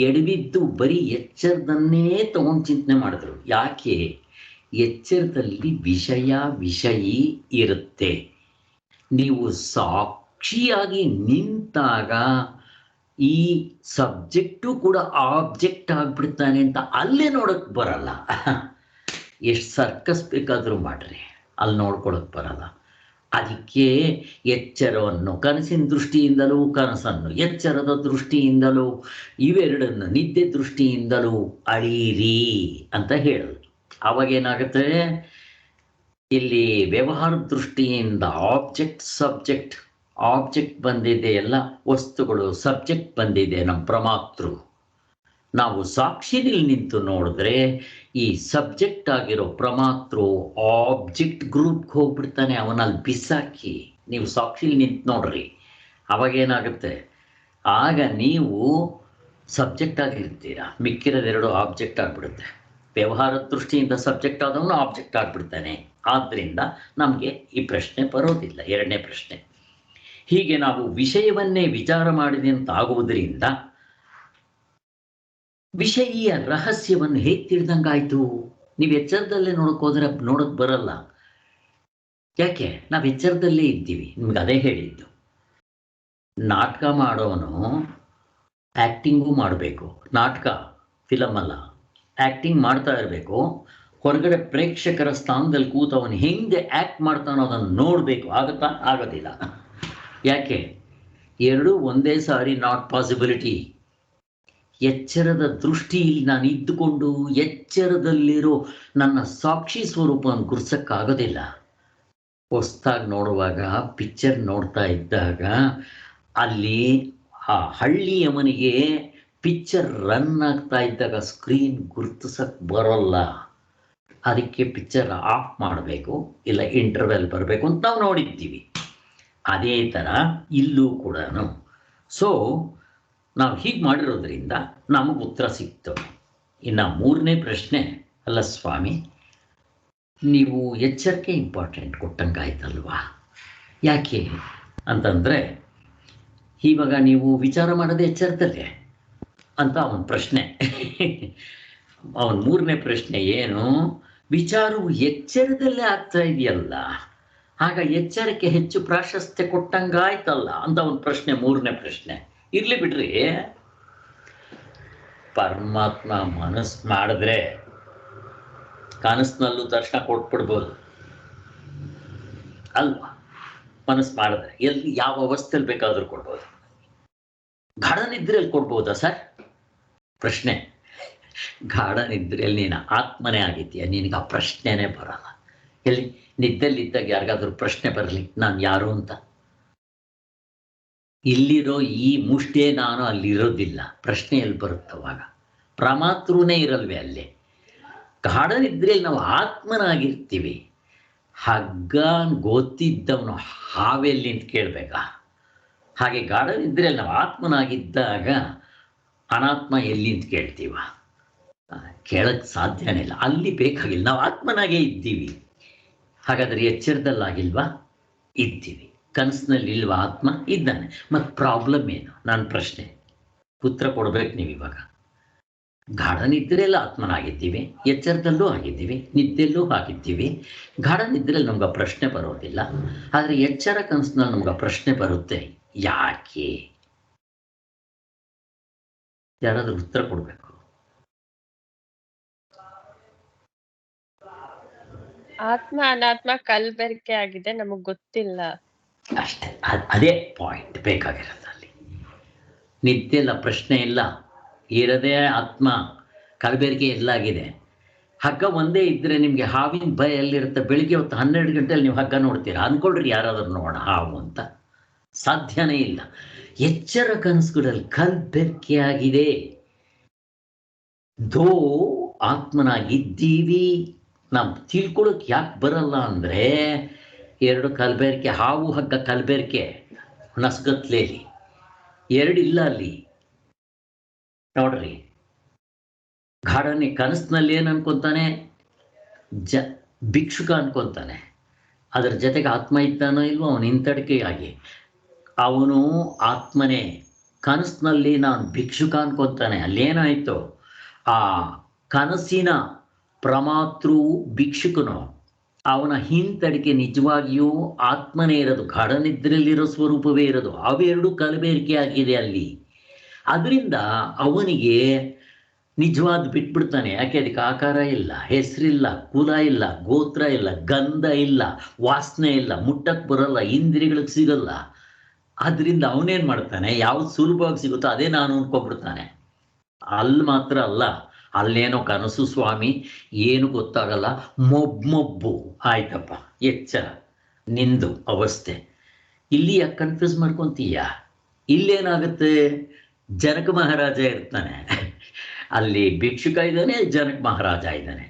ಎಡವಿದ್ದು ಬರೀ ಎಚ್ಚರದನ್ನೇ ತಗೊಂಡು ಚಿಂತನೆ ಮಾಡಿದ್ರು. ಯಾಕೆ? ಎಚ್ಚರದಲ್ಲಿ ವಿಷಯಿ ಇರುತ್ತೆ. ನೀವು ಸಾಕ್ಷಿಯಾಗಿ ನಿಂತಾಗ ಈ ಸಬ್ಜೆಕ್ಟು ಕೂಡ ಆಬ್ಜೆಕ್ಟ್ ಆಗ್ಬಿಡ್ತಾನೆ ಅಂತ ಅಲ್ಲೇ ನೋಡಕ್ಕೆ ಬರಲ್ಲ. ಎಷ್ಟು ಸರ್ಕಸ್ ಬೇಕಾದರೂ ಮಾಡ್ರಿ, ಅಲ್ಲಿ ನೋಡ್ಕೊಳಕ್ಕೆ ಬರಲ್ಲ. ಅದಕ್ಕೆ ಎಚ್ಚರವನ್ನು ಕನಸಿನ ದೃಷ್ಟಿಯಿಂದಲೂ ಕನಸನ್ನು, ಎಚ್ಚರದ ದೃಷ್ಟಿಯಿಂದಲೂ ಇವೆರಡನ್ನು ನಿದ್ದೆ ದೃಷ್ಟಿಯಿಂದಲೂ ಅಳೀರಿ ಅಂತ ಹೇಳೋದು. ಅವಾಗೇನಾಗುತ್ತೆ, ಇಲ್ಲಿ ವ್ಯವಹಾರ ದೃಷ್ಟಿಯಿಂದ ಆಬ್ಜೆಕ್ಟ್ ಸಬ್ಜೆಕ್ಟ್, ಆಬ್ಜೆಕ್ಟ್ ಬಂದಿದೆ ಎಲ್ಲ ವಸ್ತುಗಳು, ಸಬ್ಜೆಕ್ಟ್ ಬಂದಿದೆ ನಮ್ಮ ಪ್ರಮಾತೃ. ನಾವು ಸಾಕ್ಷಿನಲ್ಲಿ ನಿಂತು ನೋಡಿದ್ರೆ ಈ ಸಬ್ಜೆಕ್ಟ್ ಆಗಿರೋ ಪ್ರಮಾತೃ ಆಬ್ಜೆಕ್ಟ್ ಗ್ರೂಪ್ಗೆ ಹೋಗ್ಬಿಡ್ತಾನೆ, ಅವನಲ್ಲಿ ಬಿಸಾಕಿ. ನೀವು ಸಾಕ್ಷಿಲಿ ನಿಂತು ನೋಡ್ರಿ, ಅವಾಗೇನಾಗುತ್ತೆ, ಆಗ ನೀವು ಸಬ್ಜೆಕ್ಟ್ ಆಗಿರ್ತೀರ, ಮಿಕ್ಕಿರೋದೆರಡು ಆಬ್ಜೆಕ್ಟ್ ಆಗಿಬಿಡುತ್ತೆ. ವ್ಯವಹಾರ ದೃಷ್ಟಿಯಿಂದ ಸಬ್ಜೆಕ್ಟ್ ಆದವನು ಆಬ್ಜೆಕ್ಟ್ ಆಗಿಬಿಡ್ತಾನೆ. ಆದ್ದರಿಂದ ನಮಗೆ ಈ ಪ್ರಶ್ನೆ ಬರೋದಿಲ್ಲ. ಎರಡನೇ ಪ್ರಶ್ನೆ, ಹೀಗೆ ನಾವು ವಿಷಯವನ್ನೇ ವಿಚಾರ ಮಾಡಿದಂತಾಗುವುದರಿಂದ ವಿಷಯೀಯ ರಹಸ್ಯವನ್ನು ಹೇಗೆ ತಿಳಿದಂಗಾಯ್ತು? ನೀವು ಎಚ್ಚರದಲ್ಲೇ ನೋಡಕ್ ಬರಲ್ಲ. ಯಾಕೆ? ನಾವು ಎಚ್ಚರದಲ್ಲೇ ಇದ್ದೀವಿ. ನಿಮ್ಗೆ ಅದೇ ಹೇಳಿದ್ದು. ನಾಟಕ ಮಾಡೋನು ಆ್ಯಕ್ಟಿಂಗು ಮಾಡಬೇಕು. ನಾಟಕ ಫಿಲಮ್ ಅಲ್ಲ, ಆ್ಯಕ್ಟಿಂಗ್ ಮಾಡ್ತಾ ಇರಬೇಕು. ಹೊರಗಡೆ ಪ್ರೇಕ್ಷಕರ ಸ್ಥಾನದಲ್ಲಿ ಕೂತವನು ಹೆಂಗೆ ಆ್ಯಕ್ಟ್ ಮಾಡ್ತಾನೋ ಅದನ್ನು ನೋಡಬೇಕು. ಆಗುತ್ತಾ? ಆಗೋದಿಲ್ಲ. ಯಾಕೆ? ಎರಡೂ ಒಂದೇ ಸಾರಿ ನಾಟ್ ಪಾಸಿಬಿಲಿಟಿ. ಎಚ್ಚರದ ದೃಷ್ಟಿಯಲ್ಲಿ ನಾನು ಇದ್ದುಕೊಂಡು ಎಚ್ಚರದಲ್ಲಿರೋ ನನ್ನ ಸಾಕ್ಷಿ ಸ್ವರೂಪವನ್ನು ಗುರ್ಸಕ್ಕಾಗೋದಿಲ್ಲ. ಹೊಸ್ದಾಗಿ ನೋಡುವಾಗ, ಪಿಕ್ಚರ್ ನೋಡ್ತಾ ಇದ್ದಾಗ ಅಲ್ಲಿ ಆ ಹಳ್ಳಿಯವನಿಗೆ ಪಿಕ್ಚರ್ ರನ್ ಆಗ್ತಾ ಇದ್ದಾಗ ಸ್ಕ್ರೀನ್ ಗುರ್ತಿಸಕ್ಕೆ ಬರೋಲ್ಲ. ಅದಕ್ಕೆ ಪಿಕ್ಚರ್ ಆಫ್ ಮಾಡಬೇಕು, ಇಲ್ಲ ಇಂಟರ್ವೆಲ್ ಬರಬೇಕು ಅಂತ ನಾವು ನೋಡಿದ್ದೀವಿ. ಅದೇ ಥರ ಇಲ್ಲೂ ಕೂಡ. ಸೊ ನಾವು ಹೀಗೆ ಮಾಡಿರೋದ್ರಿಂದ ನಮಗೆ ಉತ್ತರ ಸಿಕ್ತು. ಇನ್ನು ಮೂರನೇ ಪ್ರಶ್ನೆ, ಅಲ್ಲ ಸ್ವಾಮಿ, ನೀವು ಎಚ್ಚರಿಕೆ ಇಂಪಾರ್ಟೆಂಟ್ ಕೊಟ್ಟಂಗಾಯ್ತಲ್ವಾ? ಯಾಕೆ ಅಂತಂದರೆ, ಇವಾಗ ನೀವು ವಿಚಾರ ಮಾಡೋದೇ ಎಚ್ಚರದಲ್ಲೇ ಅಂತ ಅವನ ಪ್ರಶ್ನೆ. ಅವನ ಮೂರನೇ ಪ್ರಶ್ನೆ ಏನು? ವಿಚಾರವು ಎಚ್ಚರದಲ್ಲೇ ಆಗ್ತಾ ಇದೆಯಲ್ಲ, ಆಗ ಎಚ್ಚರಕ್ಕೆ ಹೆಚ್ಚು ಪ್ರಾಶಸ್ತ್ಯ ಕೊಟ್ಟಂಗಾಯ್ತಲ್ಲ ಅಂತ ಅವನ ಪ್ರಶ್ನೆ, ಮೂರನೇ ಪ್ರಶ್ನೆ. ಇರ್ಲಿ ಬಿಡ್ರಿ, ಪರಮಾತ್ಮ ಮನಸ್ಸು ಮಾಡಿದ್ರೆ ಕನಸಿನಲ್ಲೂ ದರ್ಶನ ಕೊಟ್ಬಿಡ್ಬೋದು ಅಲ್ವಾ? ಮನಸ್ಸು ಮಾಡಿದ್ರೆ ಎಲ್ಲಿ ಯಾವ ಅವಸ್ಥೆಯಲ್ಲಿ ಬೇಕಾದರೂ ಕೊಡ್ಬೋದು. ಗಾಢ ನಿದ್ರೆಯಲ್ಲಿ ಕೊಡ್ಬೋದಾ ಸರ್? ಪ್ರಶ್ನೆ. ಗಾಢ ನಿದ್ರೆಯಲ್ಲಿ ನೀನು ಆತ್ಮನೇ ಆಗಿದ್ದೀಯ, ನಿನಗೆ ಆ ಪ್ರಶ್ನೆನೇ ಬರಲ್ಲ. ಎಲ್ಲಿ ನಿದ್ದೆಯಲ್ಲಿದ್ದಾಗ ಯಾರಿಗಾದ್ರೂ ಪ್ರಶ್ನೆ ಬರಲಿ ನಾನು ಯಾರು ಅಂತ? ಇಲ್ಲಿರೋ ಈ ಮುಷ್ಟೇ ನಾನು ಅಲ್ಲಿರೋದಿಲ್ಲ. ಪ್ರಶ್ನೆ ಎಲ್ಲಿ ಬರುತ್ತವಾಗ? ಪ್ರಮಾತೃನೇ ಇರಲ್ವೇ ಅಲ್ಲಿ? ಗಾಢ ನಿದ್ರೆಯಲ್ಲಿ ನಾವು ಆತ್ಮನಾಗಿರ್ತೀವಿ. ಹಗ್ಗ ಗೊತ್ತಿದ್ದವನು ಹಾವೆಲ್ಲಿ ಅಂತ ಕೇಳಬೇಕಾ? ಹಾಗೆ ಗಾಢ ನಿದ್ರೆಯಲ್ಲಿ ನಾವು ಆತ್ಮನಾಗಿದ್ದಾಗ ಅನಾತ್ಮ ಎಲ್ಲಿ ಅಂತ ಕೇಳ್ತೀವ? ಕೇಳಕ್ಕೆ ಸಾಧ್ಯನೇ ಇಲ್ಲ. ಅಲ್ಲಿ ಬೇಕಾಗಿಲ್ಲ, ನಾವು ಆತ್ಮನಾಗೇ ಇದ್ದೀವಿ. ಹಾಗಾದರೆ ಎಚ್ಚರದಲ್ಲಾಗಿಲ್ವಾ? ಇದ್ದೀವಿ. ಕನಸಿನಲ್ಲಿ ಇಲ್ವಾ ಆತ್ಮ? ಇದ್ದಾನೆ. ಮತ್ತು ಪ್ರಾಬ್ಲಮ್ ಏನು? ನನ್ನ ಪ್ರಶ್ನೆ ಉತ್ತರ ಕೊಡ್ಬೇಕು ನೀವು ಇವಾಗ. ಗಾಢ ನಿದ್ರೆಯಲ್ಲಿ ಆತ್ಮನಾಗಿದ್ದೀವಿ, ಎಚ್ಚರದಲ್ಲೂ ಆಗಿದ್ದೀವಿ, ನಿದ್ದೆಯಲ್ಲೂ ಆಗಿದ್ದೀವಿ. ಗಾಢ ನಿದ್ರೆಯಲ್ಲಿ ನಮ್ಗೆ ಪ್ರಶ್ನೆ ಬರೋದಿಲ್ಲ, ಆದರೆ ಎಚ್ಚರ ಕನಸಿನಲ್ಲಿ ನಮ್ಗೆ ಪ್ರಶ್ನೆ ಬರುತ್ತೆ. ಯಾಕೆ? ಯಾರಾದ್ರೂ ಉತ್ತರ ಕೊಡ್ಬೇಕು. ಆತ್ಮ ಅನಾತ್ಮ ಕಲಬೆರಕೆ ಆಗಿದೆ, ನಮಗ್ ಗೊತ್ತಿಲ್ಲ ಅಷ್ಟೇ. ಅದೇ ಪಾಯಿಂಟ್ ಬೇಕಾಗಿರೋದು ಅಲ್ಲಿ. ನಿದ್ದೆಲ್ಲ ಪ್ರಶ್ನೆ ಇಲ್ಲ, ಇರದೇ ಆತ್ಮ ಕಲಬೆರಕೆ ಎಲ್ಲಾಗಿದೆ. ಹಗ್ಗ ಒಂದೇ ಇದ್ದರೆ ನಿಮಗೆ ಹಾವಿನ ಭಯ ಎಲ್ಲಿರುತ್ತೆ? ಬೆಳಿಗ್ಗೆ ಹೊತ್ತು 12 ಗಂಟೆಯಲ್ಲಿ ನೀವು ಹಗ್ಗ ನೋಡ್ತೀರಾ? ಅಂದ್ಕೊಳ್ರಿ ಯಾರಾದ್ರೂ ನೋಡೋಣ ಹಾವು ಅಂತ. ಸಾಧ್ಯನೇ ಇಲ್ಲ. ಎಚ್ಚರ ಕನಸುಗಳಲ್ಲಿ ಕಲಬೆರಕೆ ಆಗಿದೆ. ದೋ ಆತ್ಮನಾಗಿದ್ದೀವಿ. ನಾವು ತಿಳ್ಕೊಳಕ್ಕೆ ಯಾಕೆ ಬರಲ್ಲ ಅಂದರೆ, ಎರಡು ಕಲಬೆರಕೆ, ಹಾವು ಹಗ್ಗ ಕಲಬೆರಕೆ ನಸ್ಗತ್ಲೇಲಿ ಎರಡಿಲ್ಲ ಅಲ್ಲಿ. ನೋಡ್ರಿ, ಗಾಢನೆ ಕನಸಿನಲ್ಲಿ ಏನು ಅನ್ಕೊತಾನೆ? ಭಿಕ್ಷುಕ ಅನ್ಕೊತಾನೆ. ಅದರ ಜೊತೆಗೆ ಆತ್ಮ ಇದ್ದಾನೋ ಇಲ್ವೋ ಅವನು ಹಿಂತಡಿಕೆಯಾಗಿ ಅವನು ಆತ್ಮನೇ. ಕನಸಿನಲ್ಲಿ ನಾನು ಭಿಕ್ಷುಕ ಅನ್ಕೊತಾನೆ. ಅಲ್ಲೇನಾಯಿತು? ಆ ಕನಸಿನ ಪ್ರಮಾತೃ ಭಿಕ್ಷುಕನು, ಅವನ ಹಿಂತಡಿಕೆ ನಿಜವಾಗಿಯೂ ಆತ್ಮನೇ ಇರೋದು, ಗಾಢ ನಿದ್ರೆಯಲ್ಲಿರೋ ಸ್ವರೂಪವೇ ಇರೋದು. ಅವೆರಡು ಕಲಬೆರಕೆ ಆಗಿದೆ ಅಲ್ಲಿ. ಅದರಿಂದ ಅವನಿಗೆ ನಿಜವಾದ ಬಿಟ್ಬಿಡ್ತಾನೆ. ಯಾಕೆ? ಅದಕ್ಕೆ ಆಕಾರ ಇಲ್ಲ, ಹೆಸರಿಲ್ಲ, ಕುಲ ಇಲ್ಲ, ಗೋತ್ರ ಇಲ್ಲ, ಗಂಧ ಇಲ್ಲ, ವಾಸನೆ ಇಲ್ಲ, ಮುಟ್ಟಕ್ಕೆ ಬರಲ್ಲ, ಇಂದ್ರಿಯಗಳಿಗೆ ಸಿಗಲ್ಲ. ಆದ್ದರಿಂದ ಅವನೇನು ಮಾಡ್ತಾನೆ? ಯಾವ್ದು ಸುಲಭವಾಗಿ ಸಿಗುತ್ತೋ ಅದೇ ನಾನು ಅಂದ್ಕೊಬಿಡ್ತಾನೆ. ಅಲ್ಲಿ ಮಾತ್ರ ಅಲ್ಲ, ಅಲ್ಲೇನೋ ಕನಸು ಸ್ವಾಮಿ, ಏನು ಗೊತ್ತಾಗಲ್ಲ, ಮೊಬ್ಬು ಆಯ್ತಪ್ಪ, ಎಚ್ಚರ ನಿಂದು ಅವಸ್ಥೆ. ಇಲ್ಲಿ ಯಾಕೆ ಕನ್ಫ್ಯೂಸ್ ಮಾಡ್ಕೊತೀಯ? ಇಲ್ಲೇನಾಗುತ್ತೆ? ಜನಕ ಮಹಾರಾಜ ಇರ್ತಾನೆ, ಅಲ್ಲಿ ಭಿಕ್ಷುಕ ಇದ್ದಾನೆ, ಜನಕ ಮಹಾರಾಜ ಇದ್ದಾನೆ.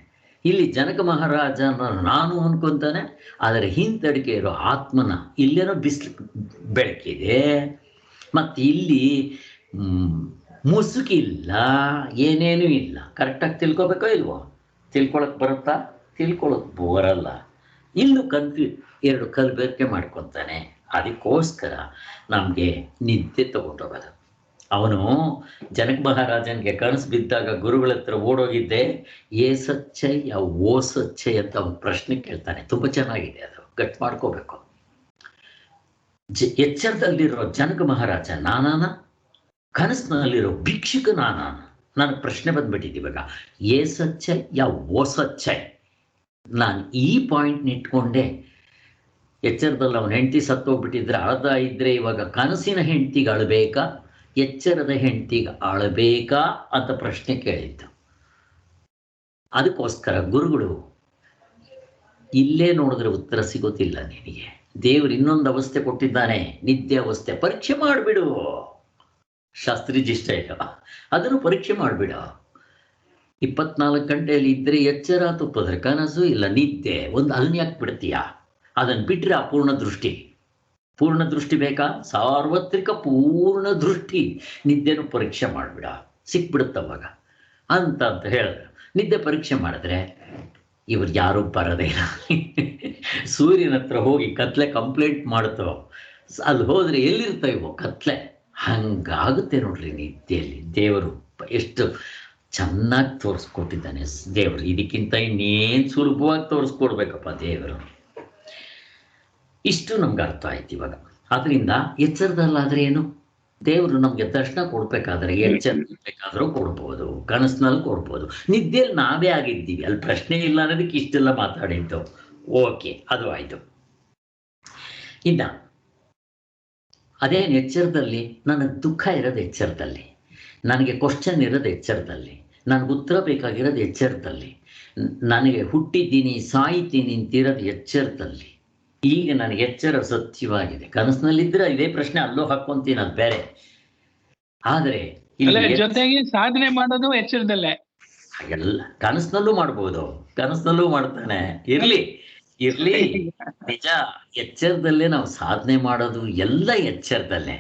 ಇಲ್ಲಿ ಜನಕ ಮಹಾರಾಜ ನಾನು ಅನ್ಕೊತಾನೆ, ಆದರೆ ಹಿಂತಡಿಕೆ ಇರೋ ಆತ್ಮನ ಇಲ್ಲೇನೋ ಬೆಳಕಿದೆ. ಮತ್ತು ಇಲ್ಲಿ ಮುಸುಕಿಲ್ಲ, ಏನೇನೂ ಇಲ್ಲ. ಕರೆಕ್ಟಾಗಿ ತಿಳ್ಕೊಬೇಕೋ ಇಲ್ವೋ? ತಿಳ್ಕೊಳಕ್ಕೆ ಬರುತ್ತಾ? ತಿಳ್ಕೊಳಕ್ಕೆ ಬರಲ್ಲ. ಇಲ್ಲೂ ಎರಡು ಕಲಬೆರಕೆ ಮಾಡ್ಕೊತಾನೆ. ಅದಕ್ಕೋಸ್ಕರ ನಮಗೆ ನಿದ್ದೆ ತಗೊಂಡೋಗೋದು. ಅವನು ಜನಕ ಮಹಾರಾಜನಿಗೆ ಕನಸು ಬಿದ್ದಾಗ ಗುರುಗಳ ಹತ್ರ ಓಡೋಗಿದ್ದೆ, ಏ ಸಚ್ಚೈ ಯಾವ ಓ ಸಚ್ಚೈ ಅಂತ ಅವನು ಪ್ರಶ್ನೆ ಕೇಳ್ತಾನೆ. ತುಂಬ ಚೆನ್ನಾಗಿದೆ, ಅದು ಗಟ್ ಮಾಡ್ಕೋಬೇಕು. ಎಚ್ಚರದಲ್ಲಿರೋ ಜನಕ ಮಹಾರಾಜ ನಾನಾನ, ಕನಸಿನಲ್ಲಿರೋ ಭಿಕ್ಷುಕ ನಾನಾನ. ನನಗೆ ಪ್ರಶ್ನೆ ಬಂದ್ಬಿಟ್ಟಿದೆ ಇವಾಗ, ಏ ಸಚ್ಚೈ ಯಾವ ಓ ಸಚ್ಚೈ. ನಾನು ಈ ಪಾಯಿಂಟ್ನ ಇಟ್ಕೊಂಡೆ. ಎಚ್ಚರದಲ್ಲಿ ಅವನ ಹೆಂಡತಿ ಸತ್ತೋಗ್ಬಿಟ್ಟಿದ್ರೆ ಅಳ್ದ ಇದ್ರೆ ಇವಾಗ ಕನಸಿನ ಹೆಂಡತಿಗೆ ಅಳಬೇಕಾ, ಎಚ್ಚರದ ಹೆಂಡತಿಗೆ ಅಳಬೇಕಾ ಅಂತ ಪ್ರಶ್ನೆ ಕೇಳಿದ್ದು. ಅದಕ್ಕೋಸ್ಕರ ಗುರುಗಳು ಇಲ್ಲೇ ನೋಡಿದ್ರೆ ಉತ್ತರ ಸಿಗೋದಿಲ್ಲ ನಿನಗೆ. ದೇವರು ಇನ್ನೊಂದು ಅವಸ್ಥೆ ಕೊಟ್ಟಿದ್ದಾನೆ, ನಿದ್ದೆ ಅವಸ್ಥೆ. ಪರೀಕ್ಷೆ ಮಾಡಿಬಿಡು, ಶಾಸ್ತ್ರೀಜಿ ಸ್ಟೈಲ್. ಅದನ್ನು ಪರೀಕ್ಷೆ ಮಾಡಿಬಿಡ. 24 ಗಂಟೆಯಲ್ಲಿ ಇದ್ದರೆ ಎಚ್ಚರ ತಪ್ಪಿದ್ರೆ ಕನಸು ಇಲ್ಲ ನಿದ್ದೆ ಒಂದು. ಅದನ್ನ ಯಾಕೆ ಬಿಡ್ತೀಯಾ? ಅದನ್ನು ಬಿಟ್ಟರೆ ಅಪೂರ್ಣ ದೃಷ್ಟಿ. ಪೂರ್ಣ ದೃಷ್ಟಿ ಬೇಕಾ? ಸಾರ್ವತ್ರಿಕ ಪೂರ್ಣ ದೃಷ್ಟಿ. ನಿದ್ದೆನೂ ಪರೀಕ್ಷೆ ಮಾಡಿಬಿಡ, ಸಿಕ್ಬಿಡುತ್ತವಾಗ ಅಂತ ಹೇಳಿದ್ರು. ನಿದ್ದೆ ಪರೀಕ್ಷೆ ಮಾಡಿದ್ರೆ ಇವ್ರು ಯಾರೂ ಬರೋದೇನ. ಸೂರ್ಯನ ಹತ್ರ ಹೋಗಿ ಕತ್ಲೆ ಕಂಪ್ಲೇಂಟ್ ಮಾಡ್ತೋ, ಅಲ್ಲಿ ಹೋದರೆ ಎಲ್ಲಿರ್ತಾವೋ ಕತ್ಲೆ. ಹಂಗಾಗುತ್ತೆ ನೋಡ್ರಿ ನಿದ್ದೆಯಲ್ಲಿ. ದೇವರು ಎಷ್ಟು ಚೆನ್ನಾಗಿ ತೋರಿಸ್ಕೊಟ್ಟಿದ್ದಾನೆ ದೇವರು. ಇದಕ್ಕಿಂತ ಇನ್ನೇನು ಸುಲಭವಾಗಿ ತೋರಿಸ್ಕೊಡ್ಬೇಕಪ್ಪ ದೇವರು. ಇಷ್ಟು ನಮ್ಗೆ ಅರ್ಥ ಆಯ್ತು ಇವಾಗ. ಅದರಿಂದ ಎಚ್ಚರದಲ್ಲಾದರೆ ಏನು, ದೇವರು ನಮಗೆ ದರ್ಶನ ಕೊಡ್ಬೇಕಾದ್ರೆ ಎಚ್ಚರಬೇಕಾದ್ರೂ ಕೊಡ್ಬೋದು, ಕನಸಿನಲ್ಲಿ ಕೊಡ್ಬೋದು. ನಿದ್ದೆಯಲ್ಲಿ ನಾವೇ ಆಗಿದ್ದೀವಿ, ಅಲ್ಲಿ ಪ್ರಶ್ನೆ ಇಲ್ಲ ಅನ್ನೋದಕ್ಕೆ ಇಷ್ಟೆಲ್ಲ ಮಾತಾಡಿದ್ದು. ಓಕೆ, ಅದು ಆಯಿತು. ಇನ್ನು ಅದೇ ಎಚ್ಚರದಲ್ಲಿ ನನಗೆ ದುಃಖ ಇರೋದು ಎಚ್ಚರದಲ್ಲಿ, ನನಗೆ ಕ್ವಶನ್ ಇರೋದು ಎಚ್ಚರದಲ್ಲಿ, ನನಗೆ ಉತ್ತರ ಬೇಕಾಗಿರೋದು ಎಚ್ಚರದಲ್ಲಿ, ನನಗೆ ಹುಟ್ಟಿದ್ದೀನಿ ಸಾಯ್ತೀನಿ ಅಂತಿರೋದು ಎಚ್ಚರದಲ್ಲಿ. ಈಗ ನನಗೆ ಎಚ್ಚರ ಸತ್ಯವಾಗಿದೆ. ಕನಸಿನಲ್ಲಿದ್ದರೆ ಇದೇ ಪ್ರಶ್ನೆ ಅಲ್ಲೂ ಹಾಕ್ಕೊಂತೀನಿ, ಅದು ಬೇರೆ. ಆದರೆ ಜೊತೆಗೆ ಸಾಧನೆ ಮಾಡೋದು ಎಚ್ಚರದಲ್ಲೇ. ಎಲ್ಲ ಕನಸಿನಲ್ಲೂ ಮಾಡ್ಬೋದು, ಕನಸಿನಲ್ಲೂ ಮಾಡ್ತಾನೆ. ಇರ್ಲಿ ನಿಜ, ಎಚ್ಚರದಲ್ಲೇ ನಾವು ಸಾಧನೆ ಮಾಡೋದು ಎಲ್ಲ ಎಚ್ಚರದಲ್ಲೇ.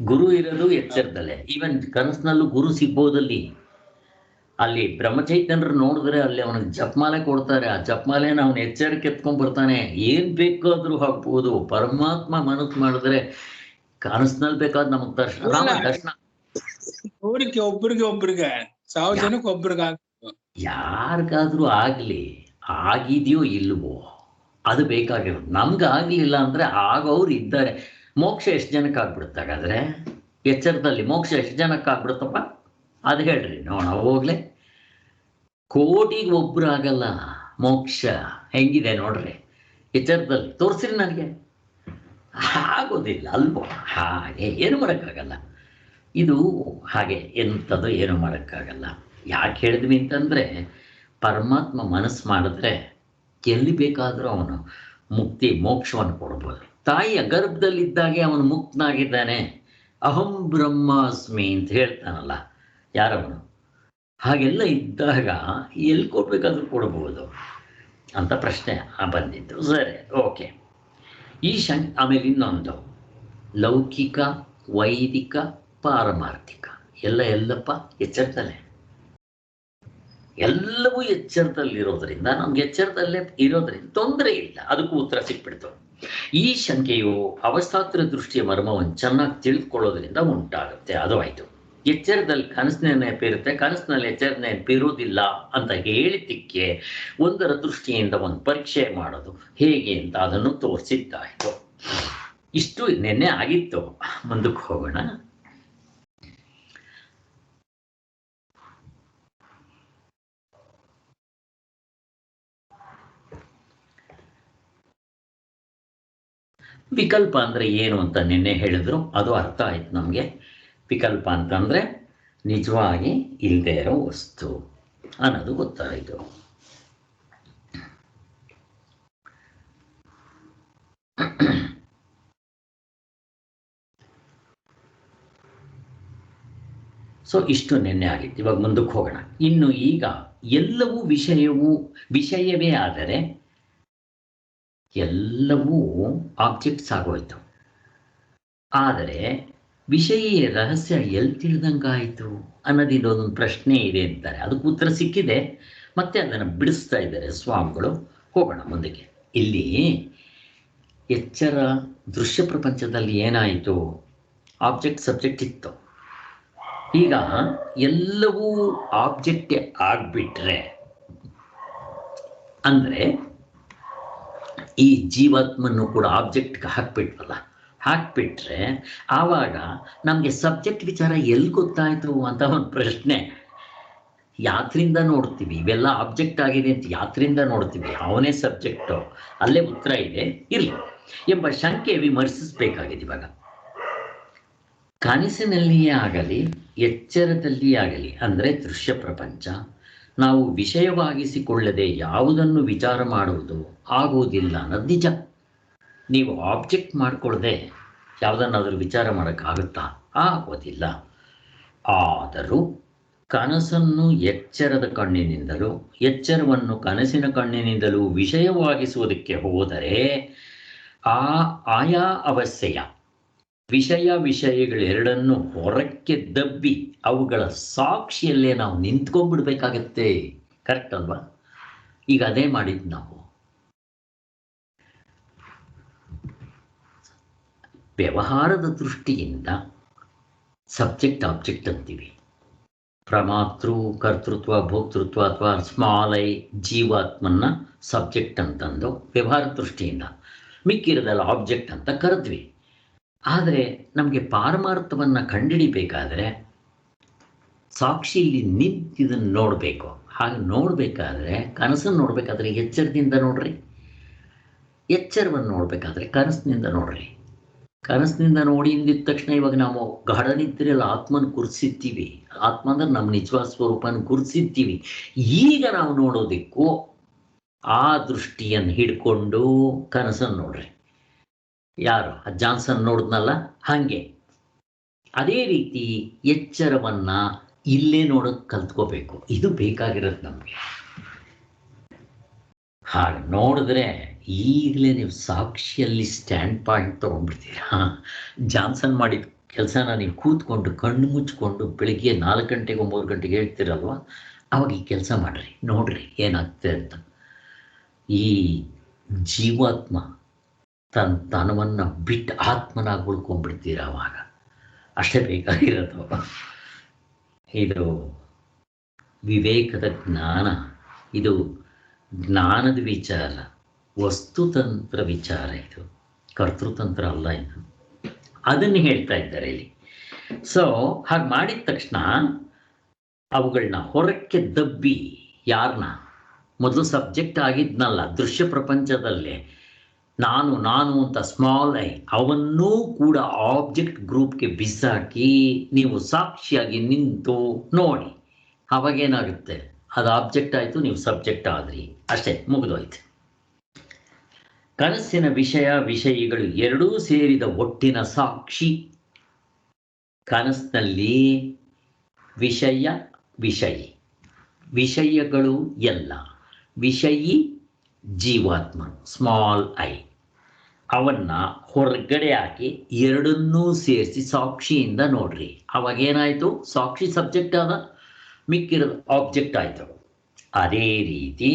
ಗುರು ಇರೋದು ಎಚ್ಚರದಲ್ಲೇ. ಈವನ್ ಕನಸಿನಲ್ಲೂ ಗುರು ಸಿಗ್ಬೋದಲ್ಲಿ. ಅಲ್ಲಿ ಬ್ರಹ್ಮಚೈತನ್ಯರು ನೋಡಿದ್ರೆ ಅಲ್ಲಿ ಅವನಿಗೆ ಜಪಮಾಲೆ ಕೊಡ್ತಾರೆ. ಆ ಜಪಮಾಲೆನ ಅವನು ಎಚ್ಚರಿಕೆ ಎತ್ಕೊಂಡ್ ಬರ್ತಾನೆ. ಏನ್ ಬೇಕಾದ್ರೂ ಹಾಕ್ಬೋದು. ಪರಮಾತ್ಮ ಮನಸ್ಸು ಮಾಡಿದ್ರೆ ಕನಸಿನಲ್ಲಿ ಬೇಕಾದ ನಮಗ್ ದರ್ಶನ ಒಬ್ರಿಗೆ 1000 ಜನಕ್ಕೆ ಒಬ್ರಿಗೆ ಯಾರಿಗಾದ್ರೂ ಆಗ್ಲಿ, ಆಗಿದೆಯೋ ಇಲ್ವೋ ಅದು ಬೇಕಾಗಿರೋದು. ನಮ್ಗೆ ಆಗ್ಲಿಲ್ಲ ಅಂದ್ರೆ ಆಗೋರು ಇದ್ದಾರೆ. ಮೋಕ್ಷ ಎಷ್ಟು ಜನಕ್ಕೆ ಆಗ್ಬಿಡುತ್ತೆ ಹಾಗಾದ್ರೆ? ಎಚ್ಚರದಲ್ಲಿ ಮೋಕ್ಷ ಎಷ್ಟು ಜನಕ್ಕೆ ಆಗ್ಬಿಡುತ್ತಪ್ಪ ಅದು ಹೇಳ್ರಿ ನೋಡ. ಹೋಗ್ಲೆ ಕೋಟಿಗೆ ಒಬ್ರು ಆಗಲ್ಲ ಮೋಕ್ಷ. ಹೆಂಗಿದೆ ನೋಡ್ರಿ ಎಚ್ಚರದಲ್ಲಿ. ತೋರಿಸ್ರಿ ನನಗೆ. ಆಗೋದಿಲ್ಲ ಅಲ್ವೋ? ಹಾಗೆ ಏನು ಮಾಡೋಕ್ಕಾಗಲ್ಲ. ಇದು ಹಾಗೆ ಎಂಥದ್ದು ಏನು ಮಾಡೋಕ್ಕಾಗಲ್ಲ. ಯಾಕೆ ಹೇಳಿದ್ವಿ ಅಂತಂದರೆ, ಪರಮಾತ್ಮ ಮನಸ್ಸು ಮಾಡಿದ್ರೆ ಎಲ್ಲಿ ಬೇಕಾದರೂ ಅವನು ಮುಕ್ತಿ ಮೋಕ್ಷವನ್ನು ಕೊಡ್ಬೋದು. ತಾಯಿಯ ಗರ್ಭದಲ್ಲಿದ್ದಾಗೆ ಅವನು ಮುಕ್ತನಾಗಿದ್ದಾನೆ. ಅಹಂ ಬ್ರಹ್ಮಾಸ್ಮಿ ಅಂತ ಹೇಳ್ತಾನಲ್ಲ ಯಾರವನು. ಹಾಗೆಲ್ಲ ಇದ್ದಾಗ ಎಲ್ಲಿ ಕೊಡ್ಬೇಕಾದ್ರೂ ಕೊಡ್ಬೋದು ಅಂತ ಪ್ರಶ್ನೆ ಬಂದಿತ್ತು. ಸರಿ, ಓಕೆ. ಈ ಆಮೇಲೆ ಇನ್ನೊಂದು ಲೌಕಿಕ, ವೈದಿಕ, ಪಾರಮಾರ್ಥಿಕ ಎಲ್ಲಪ್ಪ ಎಚ್ಚರದಲ್ಲೇ. ಎಲ್ಲವೂ ಎಚ್ಚರದಲ್ಲಿರೋದ್ರಿಂದ ನಮ್ಗೆ ಎಚ್ಚರದಲ್ಲೇ ಇರೋದ್ರಿಂದ ತೊಂದರೆ ಇಲ್ಲ. ಅದಕ್ಕೂ ಉತ್ತರ ಸಿಕ್ಬಿಡ್ತು. ಈ ಶಂಕೆಯು ಅವಸ್ಥಾತ್ರ ದೃಷ್ಟಿಯ ಮರ್ಮವನ್ನು ಚೆನ್ನಾಗಿ ತಿಳಿದುಕೊಳ್ಳೋದ್ರಿಂದ ಉಂಟಾಗುತ್ತೆ. ಅದು ಆಯಿತು. ಎಚ್ಚರದಲ್ಲಿ ಕನಸಿನ ನೆನಪಿರುತ್ತೆ, ಕನಸಿನಲ್ಲಿ ಎಚ್ಚರದ ನೆನಪಿರುವುದಿಲ್ಲ ಅಂತ ಹೇಳಿದ್ದಕ್ಕೆ ಒಂದರ ದೃಷ್ಟಿಯಿಂದ ಒಂದು ಪರೀಕ್ಷೆ ಮಾಡೋದು ಹೇಗೆ ಅಂತ ಅದನ್ನು ತೋರಿಸಿದ್ದಾಯಿತು. ಇಷ್ಟು ನೆನ್ನೆ ಆಗಿತ್ತು. ಮುಂದಕ್ಕೆ ಹೋಗೋಣ. ವಿಕಲ್ಪ ಅಂದರೆ ಏನು ಅಂತ ನಿನ್ನೆ ಹೇಳಿದ್ರು, ಅದು ಅರ್ಥ ಆಯ್ತು ನಮಗೆ. ವಿಕಲ್ಪ ಅಂತಂದರೆ ನಿಜವಾಗಿ ಇಲ್ಲದೆ ಇರೋ ವಸ್ತು ಅನ್ನೋದು ಗೊತ್ತಾಯಿತು. ಸೊ ಇಷ್ಟು ನಿನ್ನೆ ಆಗಿತ್ತು. ಇವಾಗ ಮುಂದಕ್ಕೆ ಹೋಗೋಣ. ಇನ್ನು ಈಗ ಎಲ್ಲವೂ ವಿಷಯವೇ ಆದರೆ ಎಲ್ಲವೂ ಆಬ್ಜೆಕ್ಟ್ಸ್ ಆಗೋಯ್ತು. ಆದರೆ ವಿಷಯ ರಹಸ್ಯ ಎಲ್ಲಿ ತಿಳಿದಂಗಾಯಿತು ಅನ್ನೋದು ಇನ್ನೊಂದು ಪ್ರಶ್ನೆ ಇದೆ ಅಂತಾರೆ. ಅದಕ್ಕೆ ಉತ್ತರ ಸಿಕ್ಕಿದೆ, ಮತ್ತೆ ಅದನ್ನು ಬಿಡಿಸ್ತಾ ಇದ್ದಾರೆ ಸ್ವಾಮಿಗಳು. ಹೋಗೋಣ ಮುಂದಕ್ಕೆ. ಇಲ್ಲಿ ಎಚ್ಚರ ದೃಶ್ಯ ಪ್ರಪಂಚದಲ್ಲಿ ಏನಾಯಿತು? ಆಬ್ಜೆಕ್ಟ್ ಸಬ್ಜೆಕ್ಟ್ ಇತ್ತು. ಈಗ ಎಲ್ಲವೂ ಆಬ್ಜೆಕ್ಟೇ ಆಗಿಬಿಟ್ರೆ, ಅಂದರೆ ಈ ಜೀವಾತ್ಮನ್ನು ಕೂಡ ಆಬ್ಜೆಕ್ಟ್ಗೆ ಹಾಕ್ಬಿಟ್ರೆ ಆವಾಗ ನಮಗೆ ಸಬ್ಜೆಕ್ಟ್ ವಿಚಾರ ಎಲ್ಲಿ ಗೊತ್ತಾಯಿತು ಅಂತ ಒಂದು ಪ್ರಶ್ನೆ. ಯಾತ್ರಿಂದ ನೋಡ್ತೀವಿ, ಇವೆಲ್ಲ ಆಬ್ಜೆಕ್ಟ್ ಆಗಿದೆ ಅಂತ ಯಾತ್ರಿಂದ ನೋಡ್ತೀವಿ, ಅವನೇ ಸಬ್ಜೆಕ್ಟು, ಅಲ್ಲೇ ಉತ್ತರ ಇದೆ ಇರಲಿ ಎಂಬ ಶಂಕೆ ವಿಮರ್ಶಿಸಬೇಕಾಗಿದೆ. ಇವಾಗ ಕನಸಿನಲ್ಲಿಯೇ ಆಗಲಿ ಎಚ್ಚರದಲ್ಲಿಯೇ ಆಗಲಿ, ಅಂದರೆ ದೃಶ್ಯ ಪ್ರಪಂಚ ನಾವು ವಿಷಯವಾಗಿಸಿಕೊಳ್ಳದೆ ಯಾವುದನ್ನು ವಿಚಾರ ಮಾಡುವುದು ಆಗುವುದಿಲ್ಲ ಅನ್ನೋದು ನಿಜ. ನೀವು ಆಬ್ಜೆಕ್ಟ್ ಮಾಡಿಕೊಳ್ಳದೆ ಯಾವುದನ್ನಾದರೂ ವಿಚಾರ ಮಾಡೋಕ್ಕಾಗುತ್ತಾ? ಆಗೋದಿಲ್ಲ. ಆದರೂ ಕನಸನ್ನು ಎಚ್ಚರದ ಕಣ್ಣಿನಿಂದಲೂ ಎಚ್ಚರವನ್ನು ಕನಸಿನ ಕಣ್ಣಿನಿಂದಲೂ ವಿಷಯವಾಗಿಸುವುದಕ್ಕೆ ಹೋದರೆ ಆಯಾ ಅವಶ್ಯ ವಿಷಯಗಳೆರಡನ್ನು ಹೊರಕ್ಕೆ ದಬ್ಬಿ ಅವುಗಳ ಸಾಕ್ಷಿಯಲ್ಲೇ ನಾವು ನಿಂತ್ಕೊಂಡ್ಬಿಡ್ಬೇಕಾಗತ್ತೆ. ಕರೆಕ್ಟ್ ಅಲ್ವಾ? ಈಗ ಅದೇ ಮಾಡಿದ್ದು ನಾವು. ವ್ಯವಹಾರದ ದೃಷ್ಟಿಯಿಂದ ಸಬ್ಜೆಕ್ಟ್ ಆಬ್ಜೆಕ್ಟ್ ಅಂತೀವಿ. ಪ್ರಮಾತೃ ಕರ್ತೃತ್ವ ಭೋಕ್ತೃತ್ವ ಅಥವಾ ಸ್ಮಾಲ್ ಐ ಜೀವಾತ್ಮನ್ನ ಸಬ್ಜೆಕ್ಟ್ ಅಂತಂದು ವ್ಯವಹಾರ ದೃಷ್ಟಿಯಿಂದ, ಮಿಕ್ಕಿರೋದೆಲ್ಲ ಆಬ್ಜೆಕ್ಟ್ ಅಂತ ಕರೆದ್ವಿ. ಆದರೆ ನಮಗೆ ಪಾರಮಾರ್ಥವನ್ನು ಕಂಡುಹಿಡಿಬೇಕಾದ್ರೆ ಸಾಕ್ಷಿಯಲ್ಲಿ ನಿಂತಿದ್ದನ್ನು ನೋಡಬೇಕು. ಹಾಗೆ ನೋಡಬೇಕಾದ್ರೆ, ಕನಸನ್ನು ನೋಡಬೇಕಾದ್ರೆ ಎಚ್ಚರದಿಂದ ನೋಡ್ರಿ, ಎಚ್ಚರವನ್ನು ನೋಡಬೇಕಾದ್ರೆ ಕನಸಿನಿಂದ ನೋಡ್ರಿ. ಕನಸಿನಿಂದ ನೋಡಿ ಅಂದಿದ ತಕ್ಷಣ ಇವಾಗ ನಾವು ಗಾಢ ನಿದ್ರೆಯಲ್ಲಿ ಆತ್ಮನ ಗುರುತಿಸಿರ್ತೀವಿ. ಆತ್ಮ ಅಂದ್ರೆ ನಮ್ಮ ನಿಜವಾದ ಸ್ವರೂಪನ ಗುರುತಿಸಿರ್ತೀವಿ. ಈಗ ನಾವು ನೋಡೋದಕ್ಕೂ ಆ ದೃಷ್ಟಿಯನ್ನು ಹಿಡ್ಕೊಂಡು ಕನಸನ್ನು ನೋಡ್ರಿ. ಯಾರು ಜಾನ್ಸನ್ ನೋಡಿದ್ನಲ್ಲ ಹಾಗೆ ಅದೇ ರೀತಿ ಎಚ್ಚರವನ್ನ ಇಲ್ಲೇ ನೋಡೋಕೆ ಕಲ್ತ್ಕೋಬೇಕು. ಇದು ಬೇಕಾಗಿರೋದು ನಮಗೆ. ಹಾಗೆ ನೋಡಿದ್ರೆ ಈಗಲೇ ನೀವು ಸಾಕ್ಷಿಯಲ್ಲಿ ಸ್ಟ್ಯಾಂಡ್ ಪಾಯಿಂಟ್ ತೊಗೊಂಡ್ಬಿಡ್ತೀರಾ. ಜಾನ್ಸನ್ ಮಾಡಿದ ಕೆಲಸನ ನೀವು ಕೂತ್ಕೊಂಡು ಕಣ್ಣು ಮುಚ್ಕೊಂಡು ಬೆಳಿಗ್ಗೆ 4 ಗಂಟೆಗೆ 9 ಗಂಟೆಗೆ ಹೇಳ್ತೀರಲ್ವ, ಅವಾಗ ಈ ಕೆಲಸ ಮಾಡಿರಿ, ನೋಡ್ರಿ ಏನಾಗ್ತದೆ ಅಂತ. ಈ ಜೀವಾತ್ಮ ತನ್ನ ತನವನ್ನು ಬಿಟ್ಟು ಆತ್ಮನಾಗಿ ಉಳ್ಕೊಂಡ್ಬಿಡ್ತೀರ. ಅವಾಗ ಅಷ್ಟೇ ಬೇಕಾಗಿರೋದು. ಇದು ವಿವೇಕದ ಜ್ಞಾನ, ಇದು ಜ್ಞಾನದ ವಿಚಾರ, ವಸ್ತುತಂತ್ರ ವಿಚಾರ, ಇದು ಕರ್ತೃತಂತ್ರ ಅಲ್ಲ. ಇದು ಅದನ್ನು ಹೇಳ್ತಾ ಇದ್ದಾರೆ ಇಲ್ಲಿ. ಸೊ ಹಾಗೆ ಮಾಡಿದ ತಕ್ಷಣ ಅವುಗಳನ್ನ ಹೊರಕ್ಕೆ ದಬ್ಬಿ, ಯಾರನ್ನ ಮೊದಲು ಸಬ್ಜೆಕ್ಟ್ ಆಗಿದ್ನಲ್ಲ ದೃಶ್ಯ ಪ್ರಪಂಚದಲ್ಲೇ ನಾನು ಅಂತ ಸ್ಮಾಲ್ ಐ, ಅವನ್ನೂ ಕೂಡ ಆಬ್ಜೆಕ್ಟ್ ಗ್ರೂಪ್ಗೆ ಬಿಸಾಕಿ ನೀವು ಸಾಕ್ಷಿಯಾಗಿ ನಿಂತು ನೋಡಿ. ಅವಾಗೇನಾಗುತ್ತೆ? ಅದು ಆಬ್ಜೆಕ್ಟ್ ಆಯಿತು, ನೀವು ಸಬ್ಜೆಕ್ಟ್ ಆದ್ರಿ, ಅಷ್ಟೇ, ಮುಗಿದೋಯ್ತು. ಕನಸಿನ ವಿಷಯಗಳು ಎರಡೂ ಸೇರಿದ ಒಟ್ಟಿನ ಸಾಕ್ಷಿ. ಕನಸಿನಲ್ಲಿ ವಿಷಯಗಳು ಎಲ್ಲ, ವಿಷಯಿ ಜೀವಾತ್ಮ ಸ್ಮಾಲ್ ಐ, ಅವನ್ನ ಹೊರಗಡೆ ಹಾಕಿ ಎರಡನ್ನೂ ಸೇರಿಸಿ ಸಾಕ್ಷಿಯಿಂದ ನೋಡ್ರಿ. ಅವಾಗೇನಾಯಿತು? ಸಾಕ್ಷಿ ಸಬ್ಜೆಕ್ಟ್ ಆದ, ಮಿಕ್ಕಿರೋದು ಆಬ್ಜೆಕ್ಟ್ ಆಯಿತು. ಅದೇ ರೀತಿ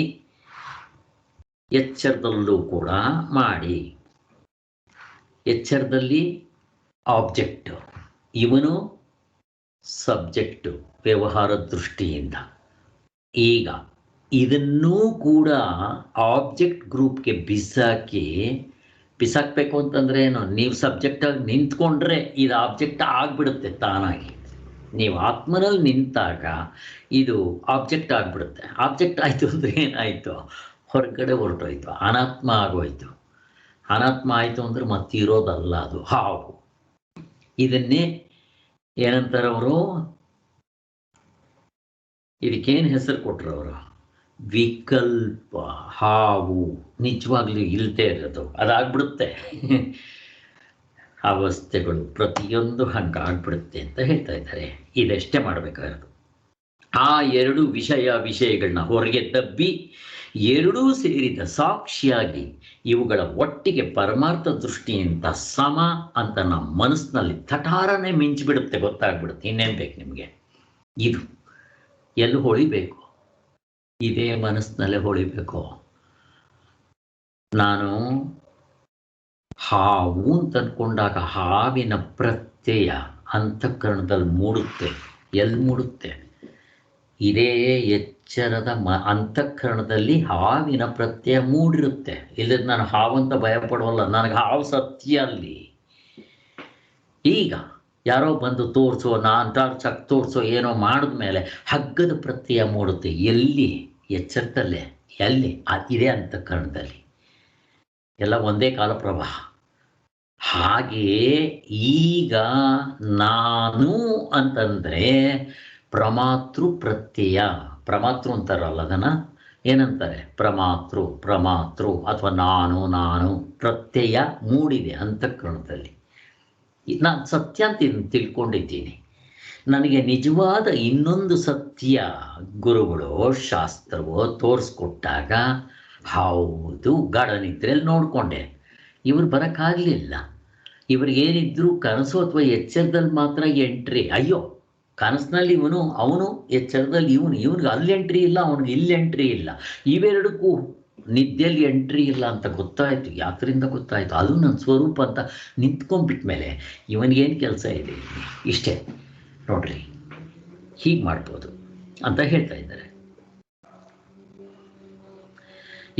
ಎಚ್ಚರದಲ್ಲೂ ಕೂಡ ಮಾಡಿ. ಎಚ್ಚರದಲ್ಲಿ ಆಬ್ಜೆಕ್ಟು, ಇವನು ಸಬ್ಜೆಕ್ಟು ವ್ಯವಹಾರ ದೃಷ್ಟಿಯಿಂದ. ಈಗ ಇದನ್ನೂ ಕೂಡ ಆಬ್ಜೆಕ್ಟ್ ಗ್ರೂಪ್ಗೆ ಬಿಸಾಕಬೇಕು ಅಂತಂದ್ರೆ ಏನು? ನೀವು ಸಬ್ಜೆಕ್ಟಾಗಿ ನಿಂತ್ಕೊಂಡ್ರೆ ಇದು ಆಬ್ಜೆಕ್ಟ್ ಆಗಿಬಿಡುತ್ತೆ ತಾನಾಗಿ. ನೀವು ಆತ್ಮನಲ್ಲಿ ನಿಂತಾಗ ಇದು ಆಬ್ಜೆಕ್ಟ್ ಆಗಿಬಿಡುತ್ತೆ. ಆಬ್ಜೆಕ್ಟ್ ಆಯಿತು ಅಂದರೆ ಏನಾಯಿತು? ಹೊರಗಡೆ ಹೊರಟೋಯ್ತು, ಅನಾತ್ಮ ಆಗೋಯ್ತು. ಅನಾತ್ಮ ಆಯಿತು ಅಂದರೆ ಮತ್ತಿರೋದಲ್ಲ, ಅದು ಹಾವು. ಇದನ್ನೇ ಏನಂತಾರೆ ಅವರು? ಇದಕ್ಕೇನು ಹೆಸರು ಕೊಟ್ಟರು ಅವರು? ವಿಕಲ್ಪ. ಹಾವು ನಿಜವಾಗ್ಲೂ ಇಲ್ದೇ ಇರೋದು, ಅದಾಗ್ಬಿಡುತ್ತೆ. ಅವಸ್ಥೆಗಳು ಪ್ರತಿಯೊಂದು ಹಂಗಾಗ್ಬಿಡುತ್ತೆ ಅಂತ ಹೇಳ್ತಾ ಇದ್ದಾರೆ. ಇದಷ್ಟೇ ಮಾಡಬೇಕಾಗಿರೋದು. ಆ ಎರಡು ವಿಷಯಗಳನ್ನ ಹೊರಗೆ ದಬ್ಬಿ ಎರಡೂ ಸೇರಿದ ಸಾಕ್ಷಿಯಾಗಿ ಇವುಗಳ ಒಟ್ಟಿಗೆ ಪರಮಾರ್ಥ ದೃಷ್ಟಿಯಿಂದ ಸಮ ಅಂತ ನಮ್ಮ ಮನಸ್ಸಿನಲ್ಲಿ ತಟಾರನೆ ಮಿಂಚಿಬಿಡುತ್ತೆ, ಗೊತ್ತಾಗ್ಬಿಡುತ್ತೆ. ಇನ್ನೇನು ಬೇಕು ನಿಮಗೆ? ಇದು ಎಲ್ಲಿ ಹೊಳಿಬೇಕು? ಇದೇ ಮನಸ್ಸಿನಲ್ಲೇ ಹೊಳಿಬೇಕು. ನಾನು ಹಾವು ಅಂತ ಅಂದ್ಕೊಂಡಾಗ ಹಾವಿನ ಪ್ರತ್ಯಯ ಅಂತಃಕರಣದಲ್ಲಿ ಮೂಡುತ್ತೆ. ಎಲ್ಲಿ ಮೂಡುತ್ತೆ? ಇದೇ ಎಚ್ಚರದ ಅಂತಃಕರಣದಲ್ಲಿ ಹಾವಿನ ಪ್ರತ್ಯಯ ಮೂಡಿರುತ್ತೆ. ಇಲ್ಲದ ನಾನು ಹಾವಂತ ಭಯ ಪಡೋಲ್ಲ, ನನಗೆ ಹಾವು ಸತ್ಯ ಅಲ್ಲಿ. ಈಗ ಯಾರೋ ಬಂದು ತೋರಿಸೋ, ನಾನು ಟಾರ್ಚ್ ತೋರಿಸೋ, ಏನೋ ಮಾಡಿದ್ಮೇಲೆ ಹಗ್ಗದ ಪ್ರತ್ಯಯ ಮೂಡುತ್ತೆ. ಎಲ್ಲಿ? ಎಚ್ಚರದಲ್ಲೇ. ಎಲ್ಲಿ? ಇದೇ ಅಂತಃಕರಣದಲ್ಲಿ. ಎಲ್ಲ ಒಂದೇ ಕಾಲ ಪ್ರವಾಹ. ಹಾಗೆಯೇ ಈಗ ನಾನು ಅಂತಂದರೆ ಪ್ರಮಾತೃ ಪ್ರತ್ಯಯ. ಪ್ರಮಾತೃ ಅಂತಾರಲ್ಲ, ಅದನ್ನು ಏನಂತಾರೆ? ಪ್ರಮಾತೃ ಅಥವಾ ನಾನು ಪ್ರತ್ಯಯ ಮೂಡಿದೆ ಅಂತಃಕರಣದಲ್ಲಿ. ನಾನು ಸತ್ಯ ಅಂತ ತಿಳ್ಕೊಂಡಿದ್ದೀನಿ. ನನಗೆ ನಿಜವಾದ ಇನ್ನೊಂದು ಸತ್ಯ ಗುರುಗಳು ಶಾಸ್ತ್ರವೋ ತೋರಿಸ್ಕೊಟ್ಟಾಗ ಹೌದು ಗಾಢನಿದ್ರೆಯಲ್ಲಿ ನೋಡಿಕೊಂಡೆ. ಇವ್ರು ಬರೋಕ್ಕಾಗಲಿಲ್ಲ. ಇವ್ರಿಗೇನಿದ್ರು ಕನಸು ಅಥವಾ ಎಚ್ಚರದಲ್ಲಿ ಮಾತ್ರ ಎಂಟ್ರಿ. ಅಯ್ಯೋ, ಕನಸಿನಲ್ಲಿ ಇವನು, ಅವನು ಎಚ್ಚರದಲ್ಲಿ ಇವನಿಗೆ ಅಲ್ಲಿ ಎಂಟ್ರಿ ಇಲ್ಲ, ಅವನಿಗೆ ಇಲ್ಲಿ ಎಂಟ್ರಿ ಇಲ್ಲ. ಇವೆರಡಕ್ಕೂ ನಿದ್ದೆಯಲ್ಲಿ ಎಂಟ್ರಿ ಇಲ್ಲ ಅಂತ ಗೊತ್ತಾಯಿತು. ಯಾತ್ರಿಂದ ಗೊತ್ತಾಯಿತು? ಅದು ನನ್ನ ಸ್ವರೂಪ ಅಂತ ನಿಂತ್ಕೊಂಡ್ಬಿಟ್ಮೇಲೆ ಇವನಿಗೇನು ಕೆಲಸ ಇದೆ? ಇಷ್ಟೇ ನೋಡ್ರಿ, ಹೀಗೆ ಮಾಡ್ಬೋದು ಅಂತ ಹೇಳ್ತಾ ಇದ್ದಾರೆ.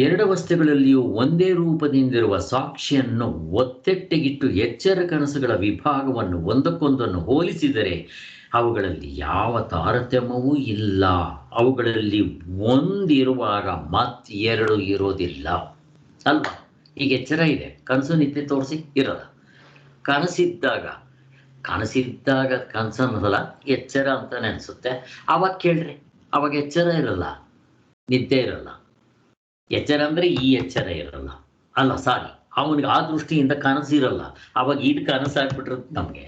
ಎರಡು ವಸ್ತುಗಳಲ್ಲಿಯೂ ಒಂದೇ ರೂಪದಿಂದಿರುವ ಸಾಕ್ಷಿಯನ್ನು ಒತ್ತೆಟ್ಟೆಗಿಟ್ಟು ಎಚ್ಚರ ಕನಸುಗಳ ವಿಭಾಗವನ್ನು ಒಂದಕ್ಕೊಂದನ್ನು ಹೋಲಿಸಿದರೆ ಅವುಗಳಲ್ಲಿ ಯಾವ ತಾರತಮ್ಯವೂ ಇಲ್ಲ. ಅವುಗಳಲ್ಲಿ ಒಂದಿರುವಾಗ ಮತ್ತೆರಡು ಇರೋದಿಲ್ಲ ಅಲ್ವಾ? ಈಗ ಎಚ್ಚರ ಇದೆ, ಕನಸು ನಿದ್ದೆ ತೋರಿಸಿ ಇರಲ್ಲ. ಕನಸಿದ್ದಾಗ ಕನಸು ಅನ್ನೋದಲ್ಲ, ಎಚ್ಚರ ಅಂತಾನೆ ಅನಿಸುತ್ತೆ. ಅವಾಗ ಕೇಳ್ರಿ, ಅವಾಗ ಎಚ್ಚರ ಇರಲ್ಲ, ನಿದ್ದೆ ಇರಲ್ಲ. ಎಚ್ಚರ ಅಂದರೆ ಈ ಎಚ್ಚರ ಇರಲ್ಲ ಅಲ್ಲ, ಸಾರಿ, ಅವನಿಗೆ ಆ ದೃಷ್ಟಿಯಿಂದ ಕನಸಿರಲ್ಲ. ಅವಾಗ ಇದು ಕನಸಾಗ್ಬಿಟ್ಟಿರುತ್ತೆ ನಮಗೆ.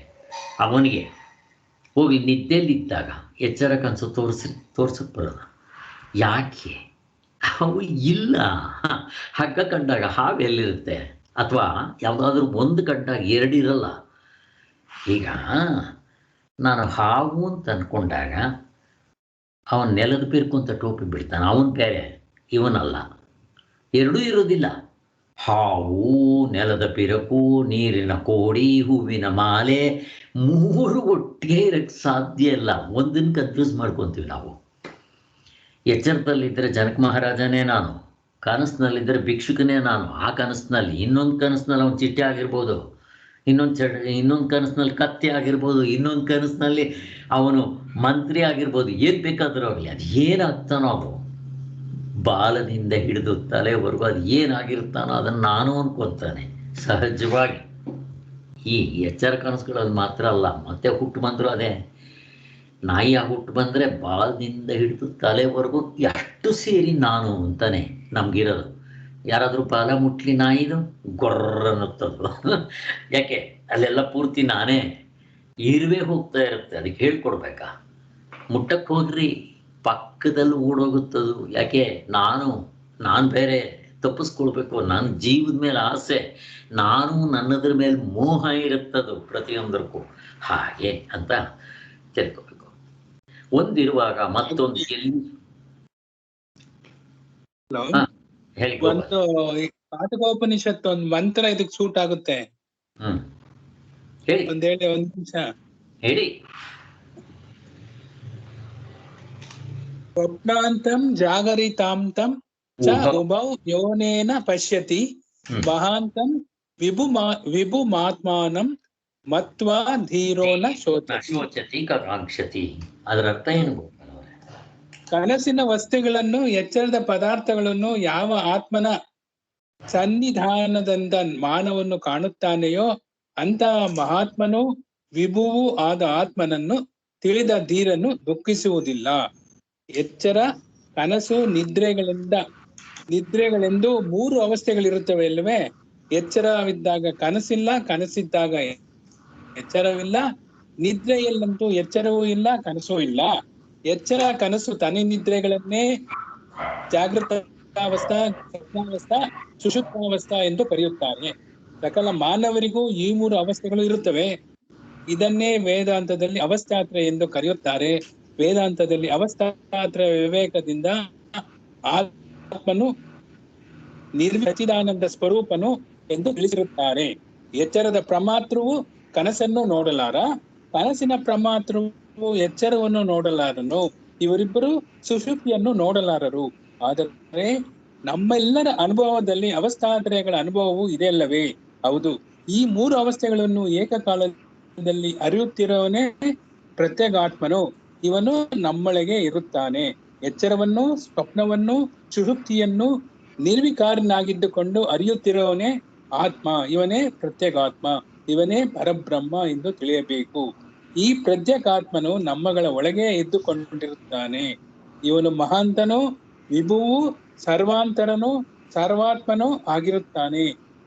ಅವನಿಗೆ ಹೋಗಿ ನಿದ್ದೆಯಲ್ಲಿದ್ದಾಗ ಎಚ್ಚರ ಕನಸು ತೋರ್ಸಕ್ಕೆ ಬರೋಲ್ಲ. ಯಾಕೆ? ಅವು ಇಲ್ಲ. ಹಗ್ಗ ಕಂಡಾಗ ಹಾವು ಎಲ್ಲಿರುತ್ತೆ? ಅಥವಾ ಯಾವುದಾದ್ರೂ ಒಂದು ಕಂಡಾಗ ಎರಡಿರಲ್ಲ. ಈಗ ನಾನು ಹಾವು ಅಂತ ಅಂದ್ಕೊಂಡಾಗ ಅವನು ನೆಲದ ಬಿರ್ಕೊಂತ ಟೋಪಿ ಬಿಡ್ತಾನೆ, ಅವನು ಬೇರೆ, ಇವನಲ್ಲ. ಎರಡೂ ಇರೋದಿಲ್ಲ. ಹಾವು, ನೆಲದ ಬಿರುಕು, ನೀರಿನ ಕೋಡಿ, ಹೂವಿನ ಮಾಲೆ, ಮೂರು ಒಟ್ಟಿಗೆ ಇರಕ್ಕೆ ಸಾಧ್ಯ ಇಲ್ಲ. ಒಂದನ್ನು ಕನ್ಫ್ಯೂಸ್ ಮಾಡ್ಕೊತೀವಿ ನಾವು. ಎಚ್ಚರದಲ್ಲಿದ್ದರೆ ಜನಕ ಮಹಾರಾಜನೇ ನಾನು, ಕನಸಿನಲ್ಲಿದ್ದರೆ ಭಿಕ್ಷುಕನೇ ನಾನು. ಆ ಕನಸಿನಲ್ಲಿ ಇನ್ನೊಂದು ಕನಸಿನಲ್ಲಿ ಅವನು ಚಿಟ್ಟೆ ಆಗಿರ್ಬೋದು, ಇನ್ನೊಂದು ಕನಸಿನಲ್ಲಿ ಕತ್ತೆ ಆಗಿರ್ಬೋದು, ಇನ್ನೊಂದು ಕನಸಿನಲ್ಲಿ ಅವನು ಮಂತ್ರಿ ಆಗಿರ್ಬೋದು, ಏನು ಬೇಕಾದರೂ ಆಗಲಿ. ಅದು ಏನಾಗ್ತಾನೋ ಅದು ಬಾಲದಿಂದ ಹಿಡಿದು ತಲೆವರೆಗೂ ಅದು ಏನಾಗಿರ್ತಾನೋ ಅದನ್ನು ನಾನು ಅನ್ಕೊತಾನೆ ಸಹಜವಾಗಿ. ಈ ಎಚ್ಚರ ಕನಸುಗಳಲ್ಲಿ ಮಾತ್ರ ಅಲ್ಲ, ಮತ್ತೆ ಹುಟ್ಟು ಬಂದರೂ ಅದೇ. ನಾಯಿಯ ಹುಟ್ಟು ಬಂದರೆ ಬಾಲದಿಂದ ಹಿಡಿದು ತಲೆವರೆಗೂ ಎಷ್ಟು ಸೇರಿ ನಾನು ಅಂತಾನೆ ನಮಗಿರೋದು. ಯಾರಾದರೂ ಬಾಲ ಮುಟ್ಲಿ ನಾಯಿದು ಗೊರ್ರನ್ನುತ್ತದು. ಯಾಕೆ? ಅಲ್ಲೆಲ್ಲ ಪೂರ್ತಿ ನಾನೇ ಇರುವೆ ಹೋಗ್ತಾ ಇರುತ್ತೆ. ಅದಕ್ಕೆ ಹೇಳ್ಕೊಡ್ಬೇಕಾ? ಮುಟ್ಟಕ್ಕೆ ಹೋಗ್ರಿ, ಪಕ್ಕದಲ್ಲಿ ಓಡೋಗುತ್ತದು. ಯಾಕೆ? ನಾನು ಬೇರೆ ತಪ್ಪಿಸ್ಕೊಳ್ಬೇಕು. ನನ್ನ ಜೀವದ ಮೇಲೆ ಆಸೆ, ನಾನು ನನ್ನದ್ರ ಮೇಲೆ ಮೋಹ ಇರುತ್ತದು ಪ್ರತಿಯೊಂದಕ್ಕೂ. ಹಾಗೆ ಅಂತ ತಿಳ್ಕೊಬೇಕು. ಒಂದಿರುವಾಗ ಮತ್ತೊಂದು ಎಲ್ಲಿ ಹೇಳಿ. ಒಂದು ಪಾಠಕೋಪನಿಷತ್ತು ಒಂದು ಮಂತ್ರ ಇದಕ್ಕೆ ಸೂಟ್ ಆಗುತ್ತೆ. ಹೇಳಿ, ಒಂದ್ ನಿಮಿಷ ಹೇಳಿ. ಸ್ವಪ್ನಾಂತಂ ಜಾಗರಿತಾಂತಂ ಚ ಉಭೌ ಯೋನೇನ ಪಶ್ಯತಿ ಮಹಾಂತಂ ವಿಭುಮಾತ್ಮಾನಂ ಮತ್ವಾ ಧೀರೋನ ಶೋಚತಿ ಕಾಂಕ್ಷತಿ. ಅದರ ಅರ್ಥ ಏನು? ಕನಸಿನ ವಸ್ತುಗಳನ್ನು, ಎಚ್ಚರದ ಪದಾರ್ಥಗಳನ್ನು ಯಾವ ಆತ್ಮನ ಸನ್ನಿಧಾನದಿಂದ ಮಾನವನ್ನು ಕಾಣುತ್ತಾನೆಯೋ ಅಂತಹ ಮಹಾತ್ಮನು ವಿಭುವು ಆದ ಆತ್ಮನನ್ನು ತಿಳಿದ ಧೀರನು ದುಃಖಿಸುವುದಿಲ್ಲ. ಎಚ್ಚರ, ಕನಸು, ನಿದ್ರೆಗಳೆಂದು ಮೂರು ಅವಸ್ಥೆಗಳಿರುತ್ತವೆ ಅಲ್ಲವೇ? ಎಚ್ಚರವಿದ್ದಾಗ ಕನಸಿಲ್ಲ, ಕನಸಿದ್ದಾಗ ಎಚ್ಚರವಿಲ್ಲ, ನಿದ್ರೆಯಲ್ಲಂತೂ ಎಚ್ಚರವೂ ಇಲ್ಲ, ಕನಸೂ ಇಲ್ಲ. ಎಚ್ಚರ, ಕನಸು, ತನಿ ನಿದ್ರೆಗಳನ್ನೇ ಜಾಗೃತಾವಸ್ಥಾ, ಸ್ವಪ್ನಾವಸ್ಥಾ, ಸುಷುಪ್ತಾವಸ್ಥಾ ಎಂದು ಕರೆಯುತ್ತಾರೆ. ಸಕಲ ಮಾನವರಿಗೂ ಈ ಮೂರು ಅವಸ್ಥೆಗಳು ಇರುತ್ತವೆ. ಇದನ್ನೇ ವೇದಾಂತದಲ್ಲಿ ಅವಸ್ಥಾತ್ರ ಎಂದು ಕರೆಯುತ್ತಾರೆ. ವೇದಾಂತದಲ್ಲಿ ಅವಸ್ಥಾತ್ರ ವಿವೇಕದಿಂದ ಆತ್ಮನು ಸಚ್ಚಿದಾನಂದ ಸ್ವರೂಪನು ಎಂದು ತಿಳಿಸಿರುತ್ತಾರೆ. ಎಚ್ಚರದ ಪ್ರಮಾತೃವು ಕನಸನ್ನು ನೋಡಲಾರ, ಕನಸಿನ ಪ್ರಮಾತೃವು ಎಚ್ಚರವನ್ನು ನೋಡಲಾರನು. ಇವರಿಬ್ಬರು ಸುಷುಪ್ತಿಯನ್ನು ನೋಡಲಾರರು. ಆದರೆ ನಮ್ಮೆಲ್ಲರ ಅನುಭವದಲ್ಲಿ ಅವಸ್ಥಾತ್ರಯಗಳ ಅನುಭವವು ಇದೆಯಲ್ಲವೇ? ಹೌದು. ಈ 3 ಅವಸ್ಥೆಗಳನ್ನು ಏಕಕಾಲದಲ್ಲಿ ಅರಿಯುತ್ತಿರುವವನೇ ಪ್ರತ್ಯೇಗಾತ್ಮನು. ಇವನು ನಮ್ಮೊಳಗೆ ಇರುತ್ತಾನೆ. ಎಚ್ಚರವನ್ನು, ಸ್ವಪ್ನವನ್ನು, ಸುಷುಪ್ತಿಯನ್ನು ನಿರ್ವಿಕಾರನಾಗಿದ್ದುಕೊಂಡು ಅರಿಯುತ್ತಿರುವವನೇ ಆತ್ಮ. ಇವನೇ ಪ್ರತ್ಯೇಗಾತ್ಮ, ಇವನೇ ಪರಬ್ರಹ್ಮ ಎಂದು ತಿಳಿಯಬೇಕು. ಈ ಪ್ರತ್ಯೇಕಾತ್ಮನು ನಮ್ಮಗಳ ಒಳಗೆ ಇದ್ದುಕೊಂಡಿರುತ್ತಾನೆ. ಇವನು ಮಹಾಂತನೂ ವಿಭುವು, ಸರ್ವಾಂತರನು, ಸರ್ವಾತ್ಮನೂ ಆಗಿರುತ್ತಾನೆ.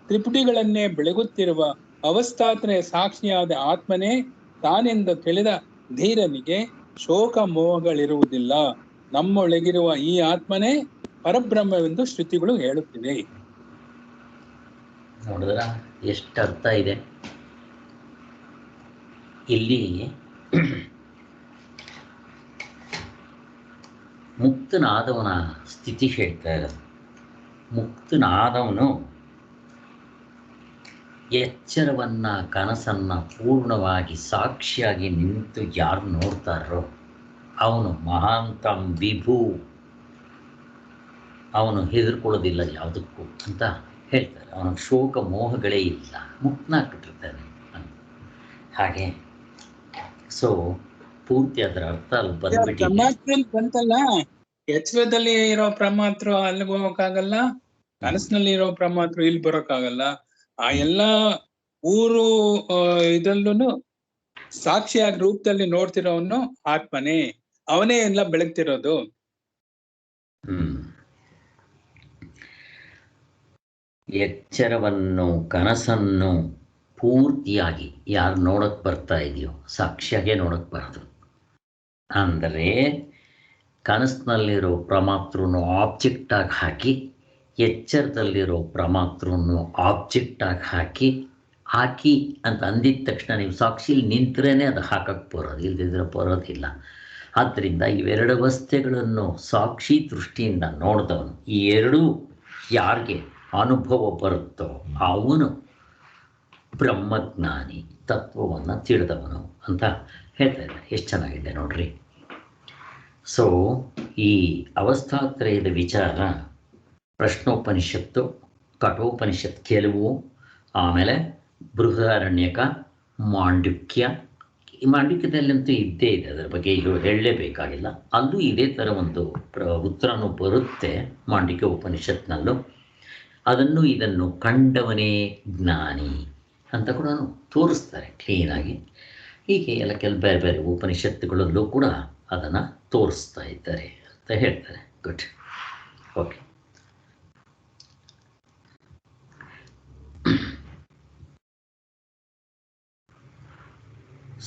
ತ್ರಿಪುಟಿಗಳನ್ನೇ ಬೆಳಗುತ್ತಿರುವ ಅವಸ್ಥಾತ್ರಯ ಸಾಕ್ಷಿಯಾದ ಆತ್ಮನೇ ತಾನೆಂದು ತಿಳಿದ ಧೀರನಿಗೆ ಶೋಕ ಮೋಹಗಳಿರುವುದಿಲ್ಲ. ನಮ್ಮೊಳಗಿರುವ ಈ ಆತ್ಮನೇ ಪರಬ್ರಹ್ಮವೆಂದು ಶ್ರುತಿಗಳು ಹೇಳುತ್ತಿದೆ. ನೋಡಿದ್ರ ಎಷ್ಟು ಅರ್ಥ ಇದೆ ಇಲ್ಲಿ. ಮುಕ್ತನಾದವನ ಸ್ಥಿತಿ ಹೇಳ್ತಾ ಇರೋದು. ಮುಕ್ತನಾದವನು ಎಚ್ಚರವನ್ನ, ಕನಸನ್ನ ಪೂರ್ಣವಾಗಿ ಸಾಕ್ಷಿಯಾಗಿ ನಿಂತು ಯಾರು ನೋಡ್ತಾರೋ ಅವನು ಮಹಾಂತಂ ವಿಭು. ಅವನು ಹೆದರ್ಕೊಳ್ಳೋದಿಲ್ಲ ಯಾವುದಕ್ಕೂ ಅಂತ ಹೇಳ್ತಾರೆ. ಅವನ ಶೋಕ ಮೋಹಗಳೇ ಇಲ್ಲ, ಮುಕ್ತನಾಗ್ಬಿಟ್ಟಿರ್ತಾನೆ ಅಂತ. ಹಾಗೆ ಸೊ ಪೂರ್ತಿ ಅದರ ಅರ್ಥ ಅಲ್ಲಿ ಬಂದ್ಬಿಟ್ಟಿದೆ. ಪ್ರಮಾತ್ರ ಬಂತಲ್ಲ, ಎಚ್ಚರದಲ್ಲಿ ಇರೋ ಪ್ರಮಾತ್ರ ಅಲ್ಲಿಗೆ ಹೋಗಕ್ಕಾಗಲ್ಲ, ಕನಸಿನಲ್ಲಿ ಇರೋ ಪ್ರಮಾತ್ರ ಇಲ್ಲಿ ಬರೋಕ್ಕಾಗಲ್ಲ. ಆ ಎಲ್ಲಾ 3 ಇದರಲ್ಲೂ ಸಾಕ್ಷಿಯಾಗಿ ರೂಪದಲ್ಲಿ ನೋಡ್ತಿರೋವನು ಆತ್ಮನೇ. ಅವನೇ ಎಲ್ಲ ಬೆಳಗ್ತಿರೋದು. ಎಚ್ಚರವನ್ನು, ಕನಸನ್ನು ಪೂರ್ತಿಯಾಗಿ ಯಾರು ನೋಡಕ್ ಬರ್ತಾ ಇದೆಯೋ ಸಾಕ್ಷಿಯಾಗೆ ನೋಡಕ್ ಬರೋದು. ಅಂದರೆ ಕನಸಿನಲ್ಲಿರೋ ಪ್ರಮಾತ್ರನು ಆಬ್ಜೆಕ್ಟ್ ಆಗಿ ಹಾಕಿ, ಎಚ್ಚರದಲ್ಲಿರೋ ಪ್ರಮಾತ್ರನು ಆಬ್ಜೆಕ್ಟ್ ಆಗಿ ಹಾಕಿ ಅಂತ ಅಂದಿದ ತಕ್ಷಣ ನೀವು ಸಾಕ್ಷಿಲಿ ನಿಂತರೇ ಅದು ಹಾಕಕ್ಕೆ ಬರೋದು, ಇಲ್ಲದಿದ್ರೆ ಬರೋದಿಲ್ಲ. ಆದ್ದರಿಂದ ಇವೆರಡು ಅವಸ್ಥೆಗಳನ್ನು ಸಾಕ್ಷಿ ದೃಷ್ಟಿಯಿಂದ ನೋಡಿದವನು, ಈ ಎರಡೂ ಯಾರಿಗೆ ಅನುಭವ ಬರುತ್ತೋ ಅವನು ಬ್ರಹ್ಮಜ್ಞಾನಿ, ತತ್ವವನ್ನು ತಿಳಿದವನು ಅಂತ ಹೇಳ್ತಾ ಇದ್ದಾರೆ. ಎಷ್ಟು ಚೆನ್ನಾಗಿದೆ ನೋಡ್ರಿ. ಸೊ ಈ ಅವಸ್ಥಾತ್ರಯದ ವಿಚಾರ ಪ್ರಶ್ನೋಪನಿಷತ್ತು, ಕಠೋಪನಿಷತ್ ಕೆಲವು, ಆಮೇಲೆ ಬೃಹದಾರಣ್ಯಕ, ಮಾಂಡುಕ್ಯ. ಈ ಮಾಂಡುಕ್ಯದಲ್ಲಂತೂ ಇದ್ದೇ ಇದೆ, ಅದರ ಬಗ್ಗೆ ಇದು ಹೇಳಲೇಬೇಕಾಗಿಲ್ಲ. ಅಲ್ಲೂ ಇದೇ ಥರ ಒಂದು ಉತ್ತರನೂ ಬರುತ್ತೆ ಮಾಂಡುಕ್ಯ ಉಪನಿಷತ್ನಲ್ಲೂ. ಅದನ್ನು ಇದನ್ನು ಕಂಡವನೇ ಜ್ಞಾನಿ ಅಂತ ಕೂಡ ತೋರಿಸ್ತಾರೆ ಕ್ಲೀನಾಗಿ. ಹೀಗೆ ಎಲ್ಲ ಬೇರೆ ಬೇರೆ ಉಪನಿಷತ್ತುಗಳಲ್ಲೂ ಕೂಡ ಅದನ್ನು ತೋರಿಸ್ತಾ ಇದ್ದಾರೆ ಅಂತ ಹೇಳ್ತಾರೆ. Good, okay.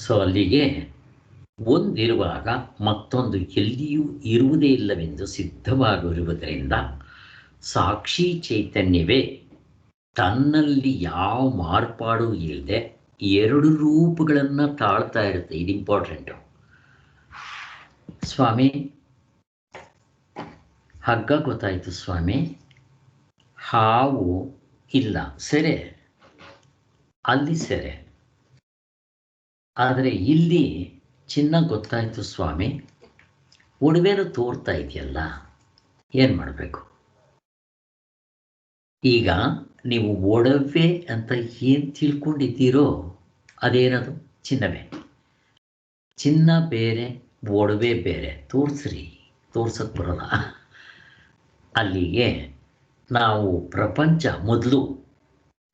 ಸೊ ಅಲ್ಲಿಗೆ ಒಂದಿರುವಾಗ ಮತ್ತೊಂದು ಎಲ್ಲಿಯೂ ಇರುವುದೇ ಇಲ್ಲವೆಂದು ಸಿದ್ಧವಾಗಿರುವುದರಿಂದ ಸಾಕ್ಷಿ ಚೈತನ್ಯವೇ ತನ್ನಲ್ಲಿ ಯಾವ ಮಾರ್ಪಾಡು ಇಲ್ಲದೆ 2 ರೂಪಗಳನ್ನು ತಾಳ್ತಾ ಇರುತ್ತೆ. ಇದು ಇಂಪಾರ್ಟೆಂಟು. ಸ್ವಾಮಿ, ಹಗ್ಗ ಗೊತ್ತಾಯಿತು ಸ್ವಾಮಿ, ಹಾವು ಇಲ್ಲ, ಸೆರೆ ಅಲ್ಲಿ ಸೆರೆ. ಆದರೆ ಇಲ್ಲಿ ಚಿನ್ನ ಗೊತ್ತಾಯಿತು ಸ್ವಾಮಿ, ಒಡವೆನೂ ತೋರ್ತಾ ಇದೆಯಲ್ಲ, ಏನು ಮಾಡಬೇಕು? ಈಗ ನೀವು ಒಡವೆ ಅಂತ ಏನು ತಿಳ್ಕೊಂಡಿದ್ದೀರೋ ಅದೇನದು ಚಿನ್ನವೇ. ಚಿನ್ನ ಬೇರೆ, ಒಡವೆ ಬೇರೆ. ತೋರಿಸ್ರಿ, ತೋರ್ಸಕ್ಕೆ ಬರೋಲ್ಲ. ಅಲ್ಲಿಗೆ ನಾವು ಪ್ರಪಂಚ ಮೊದಲು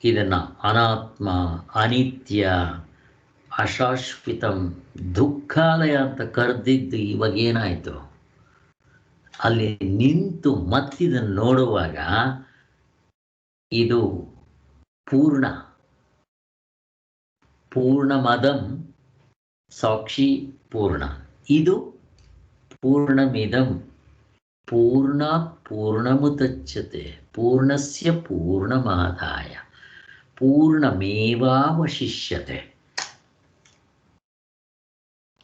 ಇದನ್ನು ಅನಾತ್ಮ, ಅನಿತ್ಯ, ಅಶಾಶ್ವಿತಂ, ದುಃಖಾಲಯ ಅಂತ ಕರೆದಿದ್ದು ಇವಾಗ ಏನಾಯಿತು? ಅಲ್ಲಿ ನಿಂತು ಮತ್ತಿದನ್ನು ನೋಡುವಾಗ ಇದು ಪೂರ್ಣಮದಂ ಸಾಕ್ಷಿ ಪೂರ್ಣ, ಇದು ಪೂರ್ಣಮಿದಂ ಪೂರ್ಣಾತ್ ಪೂರ್ಣಮುದಚ್ಯತೆ ಪೂರ್ಣಸ್ಯ ಪೂರ್ಣಮಾದಾಯ ಪೂರ್ಣಮೇವಾವಶಿಷ್ಯತೆ.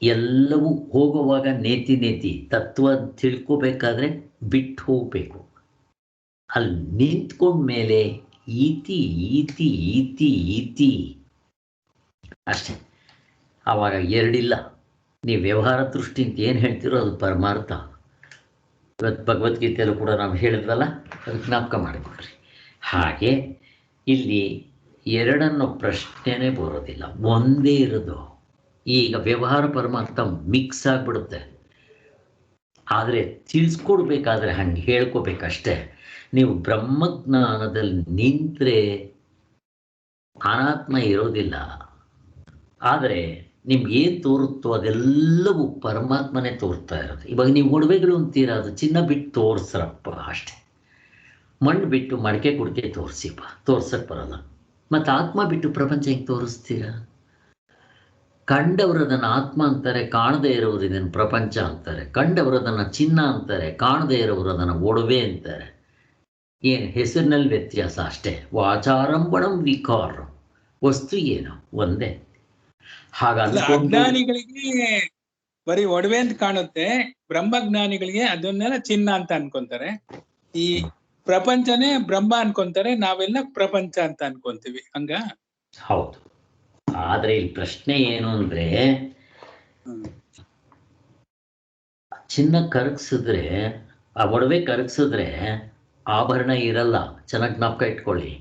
ಎಲ್ಲವೂ ಹೋಗುವಾಗ ನೇತಿ ತತ್ವ ತಿಳ್ಕೋಬೇಕಾದ್ರೆ ಬಿಟ್ಟು ಹೋಗಬೇಕು. ಅಲ್ಲಿ ನಿಂತ್ಕೊಂಡ್ಮೇಲೆ ಇತಿ ಇತಿ ಇತಿ ಇತಿ ಅಷ್ಟೇ. ಆವಾಗ ಎರಡಿಲ್ಲ. ನೀವು ವ್ಯವಹಾರ ದೃಷ್ಟಿಯಿಂದ ಏನು ಹೇಳ್ತೀರೋ ಅದು ಪರಮಾರ್ಥ. ಇವತ್ತು ಭಗವದ್ಗೀತೆಯಲ್ಲೂ ಕೂಡ ನಾವು ಹೇಳಿದ್ವಲ್ಲ, ಅದು ಜ್ಞಾಪಕ ಮಾಡಿಕೊಡ್ರಿ. ಹಾಗೆ ಇಲ್ಲಿ ಎರಡನ್ನು ಪ್ರಶ್ನೆನೇ ಬರೋದಿಲ್ಲ, ಒಂದೇ ಇರೋದು. ಈಗ ವ್ಯವಹಾರ ಪರಮಾರ್ಥ ಮಿಕ್ಸ್ ಆಗಿಬಿಡುತ್ತೆ. ಆದರೆ ತಿಳಿಸ್ಕೊಡ್ಬೇಕಾದ್ರೆ ಹಂಗೆ ಹೇಳ್ಕೋಬೇಕಷ್ಟೇ. ನೀವು ಬ್ರಹ್ಮಜ್ಞಾನದಲ್ಲಿ ನಿಂತರೆ ಅನಾತ್ಮ ಇರೋದಿಲ್ಲ. ಆದರೆ ನಿಮ್ಗೇನು ತೋರುತ್ತೋ ಅದೆಲ್ಲವೂ ಪರಮಾತ್ಮನೇ ತೋರ್ತಾ ಇರೋದು. ಇವಾಗ ನೀವು ಒಡವೆಗಳು ಅಂತೀರ, ಅದು ಚಿನ್ನ ಬಿಟ್ಟು ತೋರಿಸ್ರಪ್ಪ ಅಷ್ಟೇ. ಮಣ್ಣು ಬಿಟ್ಟು ಮಡಿಕೆ ಕುಡಿಕೆ ತೋರಿಸಿಪ್ಪ, ತೋರ್ಸಕ್ಕೆ ಬರಲ್ಲ. ಮತ್ತು ಆತ್ಮ ಬಿಟ್ಟು ಪ್ರಪಂಚ ಹೆಂಗೆ ತೋರಿಸ್ತೀರ? ಕಂಡವರು ಅದನ್ನು ಆತ್ಮ ಅಂತಾರೆ, ಕಾಣದೇ ಇರೋರು ಇದನ್ನು ಪ್ರಪಂಚ ಅಂತಾರೆ. ಕಂಡವರು ಅದನ್ನು ಚಿನ್ನ ಅಂತಾರೆ, ಕಾಣದೇ ಇರೋರು ಅದನ್ನು ಒಡವೆ ಅಂತಾರೆ. ಏನು ಹೆಸರಿನಲ್ಲಿ ವ್ಯತ್ಯಾಸ ಅಷ್ಟೇ. ವಾಚಾರಂಭಣಂ ವಿಕಾರ, ವಸ್ತು ಏನು ಒಂದೇ. ಹಾಗಲ್ಲ, ಅಜ್ಞಾನಿಗಳಿಗೆ ಬರೀ ಒಡವೆ ಅಂತ ಕಾಣುತ್ತೆ, ಬ್ರಹ್ಮಜ್ಞಾನಿಗಳಿಗೆ ಅದನ್ನೆಲ್ಲ ಚಿನ್ನ ಅಂತ ಅನ್ಕೊಂತಾರೆ. ಈ ಪ್ರಪಂಚನೇ ಬ್ರಹ್ಮ ಅನ್ಕೊಂತಾರೆ, ನಾವೆಲ್ಲ ಪ್ರಪಂಚ ಅಂತ ಅನ್ಕೊಂತೀವಿ. ಹಂಗ ಹೌದು. ಆದ್ರೆ ಇಲ್ಲಿ ಪ್ರಶ್ನೆ ಏನು ಅಂದ್ರೆ, ಚಿನ್ನ ಕರಗಿಸಿದ್ರೆ, ಆ ಒಡವೆ ಕರಗಿಸಿದ್ರೆ ಆಭರಣ ಇರಲ್ಲ. ಚೆನ್ನಾಗಿ ಜ್ಞಾಪಕ ಇಟ್ಕೊಳ್ಳಿ.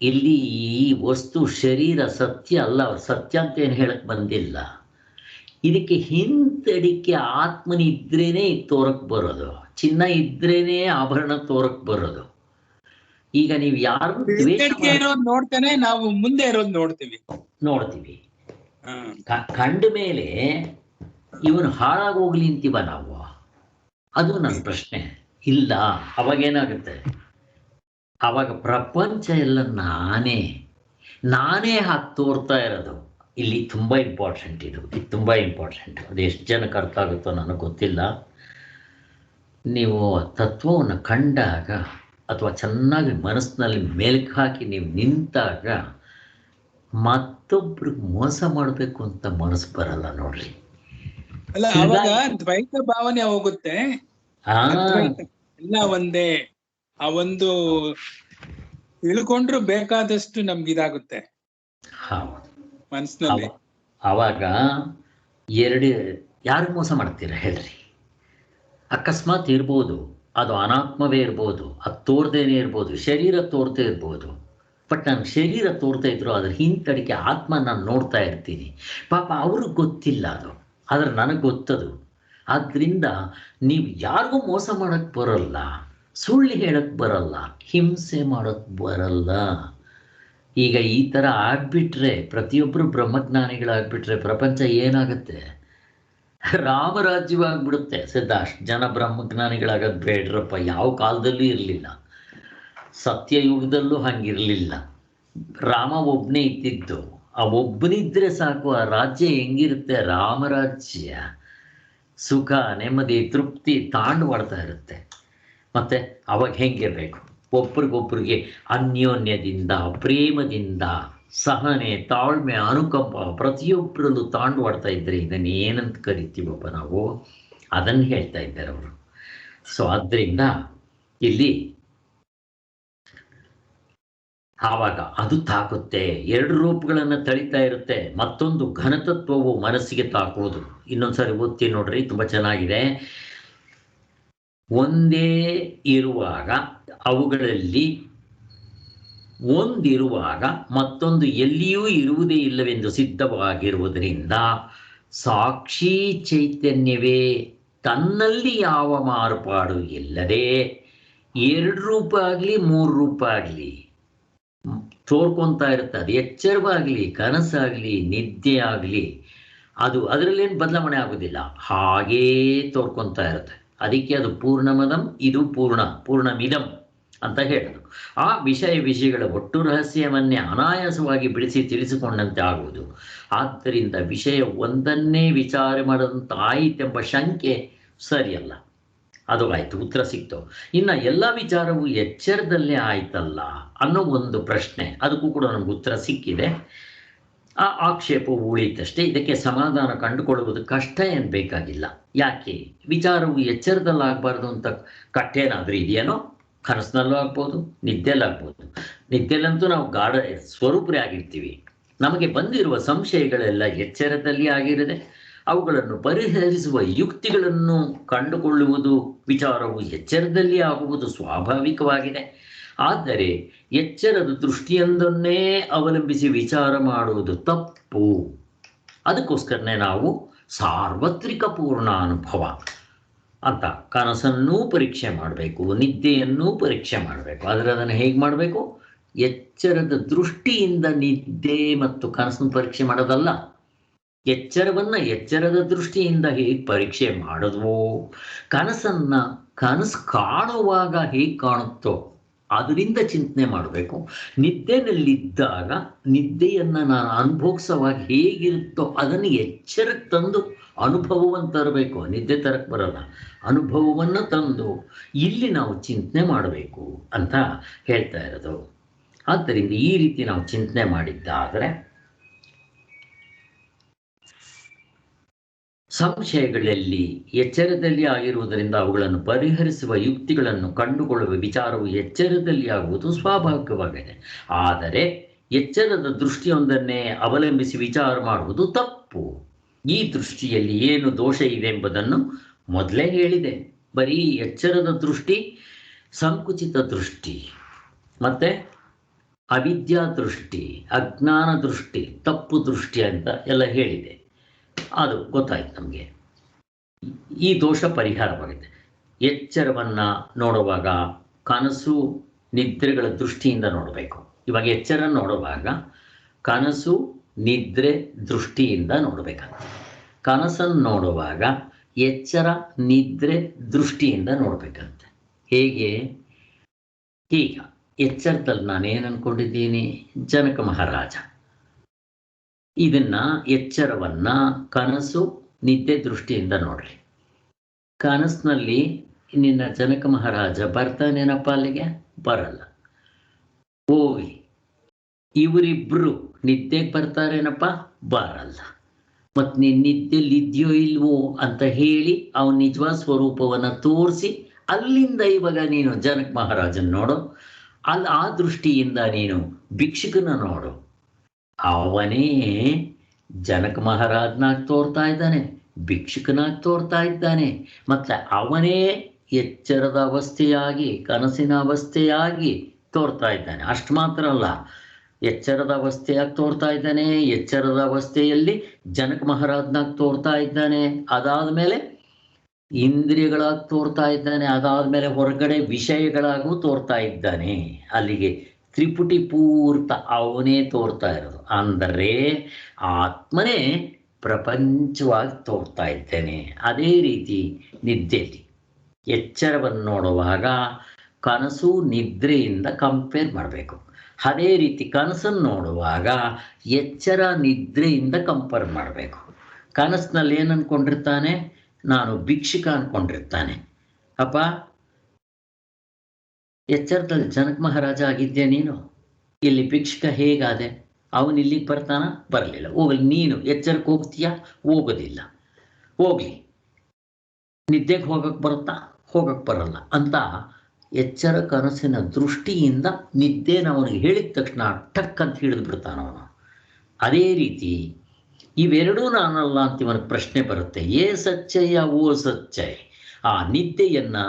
ಇಲ್ಲಿ ಈ ವಸ್ತು ಶರೀರ ಸತ್ಯ ಅಲ್ಲ, ಸತ್ಯ ಅಂತ ಏನು ಹೇಳಕ್ ಬಂದಿಲ್ಲ. ಇದಕ್ಕೆ ಹಿಂದಡಿಕೆ ಆತ್ಮನಿದ್ರೇನೆ ಇದು ತೋರಕ್ ಬರೋದು, ಚಿನ್ನ ಇದ್ರೇನೆ ಆಭರಣ ತೋರಕ್ ಬರೋದು. ಈಗ ನೀವು ಯಾರು ನೋಡ್ತಾನೆ, ನಾವು ಮುಂದೆ ಇರೋದು ನೋಡ್ತೀವಿ. ಕಂಡ ಮೇಲೆ ಇವನು ಹಾಳಾಗೋಗ್ಲಿ ಅಂತೀವ ನಾವು? ಅದು ನನ್ನ ಪ್ರಶ್ನೆ. ಇಲ್ಲ, ಅವಾಗೇನಾಗುತ್ತೆ? ಆವಾಗ ಪ್ರಪಂಚ ಎಲ್ಲ ನಾನೇ ಹಾಕಿ ತೋರ್ತಾ ಇರೋದು. ಇಲ್ಲಿ ತುಂಬ ಇಂಪಾರ್ಟೆಂಟ್, ಇದು ತುಂಬ ಇಂಪಾರ್ಟೆಂಟ್. ಅದು ಎಷ್ಟು ಜನಕ್ಕೆ ಅರ್ಥ ಆಗುತ್ತೋ ನನಗೆ ಗೊತ್ತಿಲ್ಲ. ನೀವು ತತ್ವವನ್ನು ಕಂಡಾಗ ಅಥವಾ ಚೆನ್ನಾಗಿ ಮನಸ್ಸಿನಲ್ಲಿ ಮೆಲ್ಕು ಹಾಕಿ ನೀವು ನಿಂತಾಗ ಮತ್ತೊಬ್ರಿಗೆ ಮೋಸ ಮಾಡಬೇಕು ಅಂತ ಮನಸ್ಸು ಬರಲ್ಲ ನೋಡ್ರಿ. ಅಲ್ಲ, ಅವಾಗ ದ್ವೈತ ಭಾವನೆ ಹೋಗುತ್ತೆ. ಎಲ್ಲ ಒಂದೇ, ಆ ಒಂದು ತಿಳ್ಕೊಂಡ್ರು ಬೇಕಾದಷ್ಟು ನಮ್ಗಿದಾಗುತ್ತೆ ಮನಸ್ಸಿನಲ್ಲಿ. ಆವಾಗ ಯಾರು ಮೋಸ ಮಾಡ್ತೀರಾ ಹೇಳ್ರಿ? ಅಕಸ್ಮಾತ್ ಇರ್ಬೋದು, ಅದು ಅನಾತ್ಮವೇ ಇರ್ಬೋದು, ಅದು ತೋರ್ದೇನೆ ಇರ್ಬೋದು, ಶರೀರ ತೋರ್ದೇ ಇರ್ಬೋದು. ಬಟ್ ನಾನು ಶರೀರ ತೋರ್ತಾ ಇದ್ರು ಅದ್ರ ಹಿಂತಡಿಕೆ ಆತ್ಮ ನಾನು ನೋಡ್ತಾ ಇರ್ತೀನಿ. ಪಾಪ ಅವ್ರಿಗೆ ಗೊತ್ತಿಲ್ಲ ಅದು, ಆದರೆ ನನಗೆ ಗೊತ್ತದು. ಆದ್ದರಿಂದ ನೀವು ಯಾರಿಗೂ ಮೋಸ ಮಾಡೋಕ್ಕೆ ಬರಲ್ಲ, ಸುಳ್ಳು ಹೇಳಕ್ಕೆ ಬರಲ್ಲ, ಹಿಂಸೆ ಮಾಡೋಕ್ಕೆ ಬರಲ್ಲ. ಈಗ ಈ ಥರ ಆಗ್ಬಿಟ್ರೆ, ಪ್ರತಿಯೊಬ್ಬರು ಬ್ರಹ್ಮಜ್ಞಾನಿಗಳಾಗ್ಬಿಟ್ರೆ ಪ್ರಪಂಚ ಏನಾಗುತ್ತೆ? ರಾಮರಾಜ್ಯವಾಗ್ಬಿಡುತ್ತೆ. ಅಷ್ಟು ಜನ ಬ್ರಹ್ಮಜ್ಞಾನಿಗಳಾಗೋದು ಬೇಡ್ರಪ್ಪ. ಯಾವ ಕಾಲದಲ್ಲೂ ಇರಲಿಲ್ಲ, ಸತ್ಯಯುಗದಲ್ಲೂ ಹಂಗಿರಲಿಲ್ಲ. ರಾಮ ಒಬ್ಬನೇ ಇದ್ದಿದ್ದು, ಆ ಒಬ್ಬನಿದ್ರೆ ಸಾಕು. ಆ ರಾಜ್ಯ ಹೆಂಗಿರುತ್ತೆ? ರಾಮರಾಜ್ಯ ಸುಖ, ನೆಮ್ಮದಿ, ತೃಪ್ತಿ ತಾಂಡವಾಡ್ತಾ ಇರುತ್ತೆ. ಮತ್ತು ಅವಾಗ ಹೆಂಗಿರಬೇಕು? ಒಬ್ರಿಗೊಬ್ರಿಗೆ ಅನ್ಯೋನ್ಯದಿಂದ, ಪ್ರೇಮದಿಂದ, ಸಹನೆ, ತಾಳ್ಮೆ, ಅನುಕಂಪ ಪ್ರತಿಯೊಬ್ಬರಲ್ಲೂ ತಾಂಡವಾಡ್ತಾ ಇದ್ದರೆ ಇದನ್ನು ಏನಂತ ಕರಿತೀವಪ್ಪ ನಾವು? ಅದನ್ನು ಹೇಳ್ತಾ ಇದ್ದಾರೆ ಅವರು. ಸೊ ಆದ್ದರಿಂದ ಇಲ್ಲಿ ಆವಾಗ ಅದು ತಾಕುತ್ತೆ. ಎರಡು ರೂಪಗಳನ್ನು ತಳಿತಾ ಇರುತ್ತೆ. ಮತ್ತೊಂದು ಘನತತ್ವವು ಮನಸ್ಸಿಗೆ ತಾಕುವುದು. ಇನ್ನೊಂದ್ಸರಿ ಓದ್ತೀನಿ ನೋಡ್ರಿ, ತುಂಬ ಚೆನ್ನಾಗಿದೆ. ಒಂದೇ ಇರುವಾಗ, ಅವುಗಳಲ್ಲಿ ಒಂದಿರುವಾಗ ಮತ್ತೊಂದು ಎಲ್ಲಿಯೂ ಇರುವುದೇ ಇಲ್ಲವೆಂದು ಸಿದ್ಧವಾಗಿರುವುದರಿಂದ ಸಾಕ್ಷಿ ಚೈತನ್ಯವೇ ತನ್ನಲ್ಲಿ ಯಾವ ಮಾರ್ಪಾಡು ಇಲ್ಲದೆ ಎರಡು ರೂಪ ಆಗಲಿ ಮೂರು ರೂಪ ಆಗಲಿ ತೋರ್ಕೊತಾ ಇರುತ್ತೆ. ಅದು ಎಚ್ಚರವಾಗಲಿ, ಕನಸಾಗಲಿ, ನಿದ್ದೆ ಆಗಲಿ, ಅದು ಅದರಲ್ಲೇನು ಬದಲಾವಣೆ ಆಗೋದಿಲ್ಲ, ಹಾಗೇ ತೋರ್ಕೊತಾ ಇರುತ್ತೆ. ಅದಕ್ಕೆ ಅದು ಪೂರ್ಣಮದಂ, ಇದು ಪೂರ್ಣಮಿದಂ ಅಂತ ಹೇಳೋದು. ಆ ವಿಷಯಗಳ ಒಟ್ಟು ರಹಸ್ಯವನ್ನೇ ಅನಾಯಾಸವಾಗಿ ಬಿಡಿಸಿ ತಿಳಿಸಿಕೊಂಡಂತೆ ಆಗುವುದು. ಆದ್ದರಿಂದ ವಿಷಯ ಒಂದನ್ನೇ ವಿಚಾರ ಮಾಡದಂತ ಆಯಿತೆಂಬ ಶಂಕೆ ಸರಿಯಲ್ಲ. ಅದು ಆಯಿತು, ಉತ್ತರ ಸಿಕ್ತು. ಇನ್ನು ಎಲ್ಲ ವಿಚಾರವು ಎಚ್ಚರದಲ್ಲೇ ಆಯ್ತಲ್ಲ ಅನ್ನೋ ಒಂದು ಪ್ರಶ್ನೆ, ಅದಕ್ಕೂ ಕೂಡ ನಮ್ಗೆ ಉತ್ತರ ಸಿಕ್ಕಿದೆ. ಆ ಆಕ್ಷೇಪವು ಉಳಿತಷ್ಟೇ. ಇದಕ್ಕೆ ಸಮಾಧಾನ ಕಂಡುಕೊಳ್ಳುವುದು ಕಷ್ಟ ಏನು ಬೇಕಾಗಿಲ್ಲ. ಯಾಕೆ? ವಿಚಾರವು ಎಚ್ಚರದಲ್ಲಾಗಬಾರ್ದು ಅಂತ ಕಟ್ಟೇನಾದರೂ ಇದೆಯೇನೋ? ಕನಸಿನಲ್ಲೂ ಆಗ್ಬೋದು, ನಿದ್ದೆಲ್ಲಾಗ್ಬೋದು. ನಿದ್ದೆಲ್ಲಂತೂ ನಾವು ಗಾಢ ಸ್ವರೂಪರೇ ಆಗಿರ್ತೀವಿ. ನಮಗೆ ಬಂದಿರುವ ಸಂಶಯಗಳೆಲ್ಲ ಎಚ್ಚರದಲ್ಲಿ ಆಗಿರದೆ ಅವುಗಳನ್ನು ಪರಿಹರಿಸುವ ಯುಕ್ತಿಗಳನ್ನು ಕಂಡುಕೊಳ್ಳುವುದು ವಿಚಾರವು ಎಚ್ಚರದಲ್ಲಿ ಆಗುವುದು ಸ್ವಾಭಾವಿಕವಾಗಿದೆ. ಆದರೆ ಎಚ್ಚರದ ದೃಷ್ಟಿಯೊಂದನ್ನೇ ಅವಲಂಬಿಸಿ ವಿಚಾರ ಮಾಡುವುದು ತಪ್ಪು. ಅದಕ್ಕೋಸ್ಕರನೇ ನಾವು ಸಾರ್ವತ್ರಿಕ ಪೂರ್ಣ ಅನುಭವ ಅಂತ ಕನಸನ್ನೂ ಪರೀಕ್ಷೆ ಮಾಡಬೇಕು, ನಿದ್ದೆಯನ್ನೂ ಪರೀಕ್ಷೆ ಮಾಡಬೇಕು. ಆದರೆ ಅದನ್ನು ಹೇಗೆ ಮಾಡಬೇಕು? ಎಚ್ಚರದ ದೃಷ್ಟಿಯಿಂದ ನಿದ್ದೆ ಮತ್ತು ಕನಸನ್ನು ಪರೀಕ್ಷೆ ಮಾಡೋದಲ್ಲ. ಎಚ್ಚರದ ದೃಷ್ಟಿಯಿಂದ ಹೇಗೆ ಪರೀಕ್ಷೆ ಮಾಡಿದ್ವೋ, ಕನಸು ಕಾಣುವಾಗ ಹೇಗೆ ಕಾಣುತ್ತೋ ಅದರಿಂದ ಚಿಂತನೆ ಮಾಡಬೇಕು. ನಿದ್ದೆನಲ್ಲಿದ್ದಾಗ ನಿದ್ದೆಯನ್ನು ನಾನು ಅನುಭವಿಸುವಾಗ ಹೇಗಿರುತ್ತೋ ಅದನ್ನು ಎಚ್ಚರಕ್ಕೆ ತಂದು ಅನುಭವವನ್ನು ತರಬೇಕು. ನಿದ್ದೆ ತರಕ್ಕೆ ಬರಲ್ಲ, ಅನುಭವವನ್ನು ತಂದು ಇಲ್ಲಿ ನಾವು ಚಿಂತನೆ ಮಾಡಬೇಕು ಅಂತ ಹೇಳ್ತಾ ಇರೋದು. ಆದ್ದರಿಂದ ಈ ರೀತಿ ನಾವು ಚಿಂತನೆ ಮಾಡಿದ್ದಾದರೆ ಸಂಶಯಗಳಲ್ಲಿ ಎಚ್ಚರದಲ್ಲಿ ಆಗಿರುವುದರಿಂದ ಅವುಗಳನ್ನು ಪರಿಹರಿಸುವ ಯುಕ್ತಿಗಳನ್ನು ಕಂಡುಕೊಳ್ಳುವ ವಿಚಾರವು ಎಚ್ಚರದಲ್ಲಿ ಆಗುವುದು ಸ್ವಾಭಾವಿಕವಾಗಿದೆ. ಆದರೆ ಎಚ್ಚರದ ದೃಷ್ಟಿಯೊಂದನ್ನೇ ಅವಲಂಬಿಸಿ ವಿಚಾರ ಮಾಡುವುದು ತಪ್ಪು. ಈ ದೃಷ್ಟಿಯಲ್ಲಿ ಏನು ದೋಷ ಇದೆ ಎಂಬುದನ್ನು ಮೊದಲೇ ಹೇಳಿದೆ. ಬರೀ ಎಚ್ಚರದ ದೃಷ್ಟಿ ಸಂಕುಚಿತ ದೃಷ್ಟಿ, ಮತ್ತು ಅವಿದ್ಯಾ ದೃಷ್ಟಿ, ಅಜ್ಞಾನ ದೃಷ್ಟಿ, ತಪ್ಪು ದೃಷ್ಟಿ ಅಂತ ಎಲ್ಲ ಹೇಳಿದೆ. ಅದು ಗೊತ್ತಾಯ್ತು ನಮಗೆ. ಈ ದೋಷ ಪರಿಹಾರವಾಗಿದೆ. ಎಚ್ಚರವನ್ನು ನೋಡುವಾಗ ಕನಸು ನಿದ್ರೆಗಳ ದೃಷ್ಟಿಯಿಂದ ನೋಡಬೇಕು. ಇವಾಗ ಎಚ್ಚರ ನೋಡುವಾಗ ಕನಸು ನಿದ್ರೆ ದೃಷ್ಟಿಯಿಂದ ನೋಡಬೇಕಂತೆ. ಕನಸನ್ನು ನೋಡುವಾಗ ಎಚ್ಚರ ನಿದ್ರೆ ದೃಷ್ಟಿಯಿಂದ ನೋಡಬೇಕಂತೆ. ಹೇಗೆ? ಈಗ ಎಚ್ಚರದಲ್ಲಿ ನಾನೇನು ಅಂದ್ಕೊಂಡಿದ್ದೀನಿ? ಜನಕ ಮಹಾರಾಜ. ಇದನ್ನ ಎಚ್ಚರವನ್ನ ಕನಸು ನಿದ್ದೆ ದೃಷ್ಟಿಯಿಂದ ನೋಡ್ರಿ. ಕನಸಿನಲ್ಲಿ ನಿನ್ನ ಜನಕ ಮಹಾರಾಜ ಬರ್ತಾನೇನಪ್ಪ ಅಲ್ಲಿಗೆ? ಬರಲ್ಲ. ಹೋಗಿ ಇವರಿಬ್ರು ನಿದ್ದೆಗೆ ಬರ್ತಾರೇನಪ್ಪ? ಬರಲ್ಲ. ಮತ್ತು ನೀನು ನಿದ್ದೆಲಿದ್ಯೋ ಇಲ್ವೋ ಅಂತ ಹೇಳಿ ಅವನ ನಿಜವಾದ ಸ್ವರೂಪವನ್ನು ತೋರಿಸಿ ಅಲ್ಲಿಂದ ಇವಾಗ ನೀನು ಜನಕ ಮಹಾರಾಜನ ನೋಡು. ಅಲ್ಲಿ ಆ ದೃಷ್ಟಿಯಿಂದ ನೀನು ಭಿಕ್ಷುಕನ ನೋಡು. ಅವನೇ ಜನಕ ಮಹಾರಾಜನಾಗಿ ತೋರ್ತಾ ಇದ್ದಾನೆ, ಭಿಕ್ಷುಕನಾಗಿ ತೋರ್ತಾ ಇದ್ದಾನೆ. ಮತ್ತು ಅವನೇ ಎಚ್ಚರದ ಅವಸ್ಥೆಯಾಗಿ ಕನಸಿನ ಅವಸ್ಥೆಯಾಗಿ ತೋರ್ತಾ ಇದ್ದಾನೆ. ಅಷ್ಟು ಮಾತ್ರ ಅಲ್ಲ, ಎಚ್ಚರದ ಅವಸ್ಥೆಯಾಗಿ ತೋರ್ತಾ ಇದ್ದಾನೆ. ಎಚ್ಚರದ ಅವಸ್ಥೆಯಲ್ಲಿ ಜನಕ ಮಹಾರಾಜನಾಗಿ ತೋರ್ತಾ ಇದ್ದಾನೆ. ಅದಾದ ಮೇಲೆ ಇಂದ್ರಿಯಗಳಾಗಿ ತೋರ್ತಾ ಇದ್ದಾನೆ. ಅದಾದ ಮೇಲೆ ಹೊರಗಡೆ ವಿಷಯಗಳಾಗೂ ತೋರ್ತಾ ಇದ್ದಾನೆ. ಅಲ್ಲಿಗೆ ತ್ರಿಪುಟಿ ಪೂರ್ತ ಅವನೇ ತೋರ್ತಾ ಇರೋದು. ಅಂದರೆ ಆತ್ಮನೇ ಪ್ರಪಂಚವಾಗಿ ತೋರ್ತಾ ಇದ್ದೇನೆ. ಅದೇ ರೀತಿ ನಿದ್ದೆಯಲ್ಲಿ ಎಚ್ಚರವನ್ನು ನೋಡುವಾಗ ಕನಸು ನಿದ್ರೆಯಿಂದ ಕಂಪೇರ್ ಮಾಡಬೇಕು. ಅದೇ ರೀತಿ ಕನಸನ್ನು ನೋಡುವಾಗ ಎಚ್ಚರ ನಿದ್ರೆಯಿಂದ ಕಂಪೇರ್ ಮಾಡಬೇಕು. ಕನಸಿನಲ್ಲಿ ಏನು ಅಂದ್ಕೊಂಡಿರ್ತಾನೆ? ನಾನು ಭಿಕ್ಷುಕ ಅಂದ್ಕೊಂಡಿರ್ತಾನೆ. ಅಪ್ಪ, ಎಚ್ಚರದಲ್ಲಿ ಜನಕ ಮಹಾರಾಜ ಆಗಿದ್ದೆ ನೀನು, ಇಲ್ಲಿ ಭಿಕ್ಷುಕ ಹೇಗಾದೆ? ಅವನು ಇಲ್ಲಿಗೆ ಬರ್ತಾನ? ಬರಲಿಲ್ಲ. ಹೋಗಲಿ. ನೀನು ಎಚ್ಚರಕ್ಕೆ ಹೋಗ್ತೀಯಾ? ಹೋಗೋದಿಲ್ಲ. ಹೋಗ್ಲಿ. ನಿದ್ದೆಗೆ ಹೋಗಕ್ಕೆ ಬರುತ್ತಾ? ಹೋಗಕ್ಕೆ ಬರಲ್ಲ ಅಂತ ಎಚ್ಚರ ಕನಸಿನ ದೃಷ್ಟಿಯಿಂದ ನಿದ್ದೆನ ಅವನಿಗೆ ಹೇಳಿದ ತಕ್ಷಣ ಟಕ್ ಅಂತ ಹಿಡಿದು ಬಿಡ್ತಾನವನು. ಅದೇ ರೀತಿ ಇವೆರಡೂ ನಾನಲ್ಲ ಅಂತ ಇವನಿಗೆ ಪ್ರಶ್ನೆ ಬರುತ್ತೆ. ಏ ಸಚ್ಚಯ್ಯ ಓ ಸಚ್ಚಯ್. ಆ ನಿದ್ದೆಯನ್ನು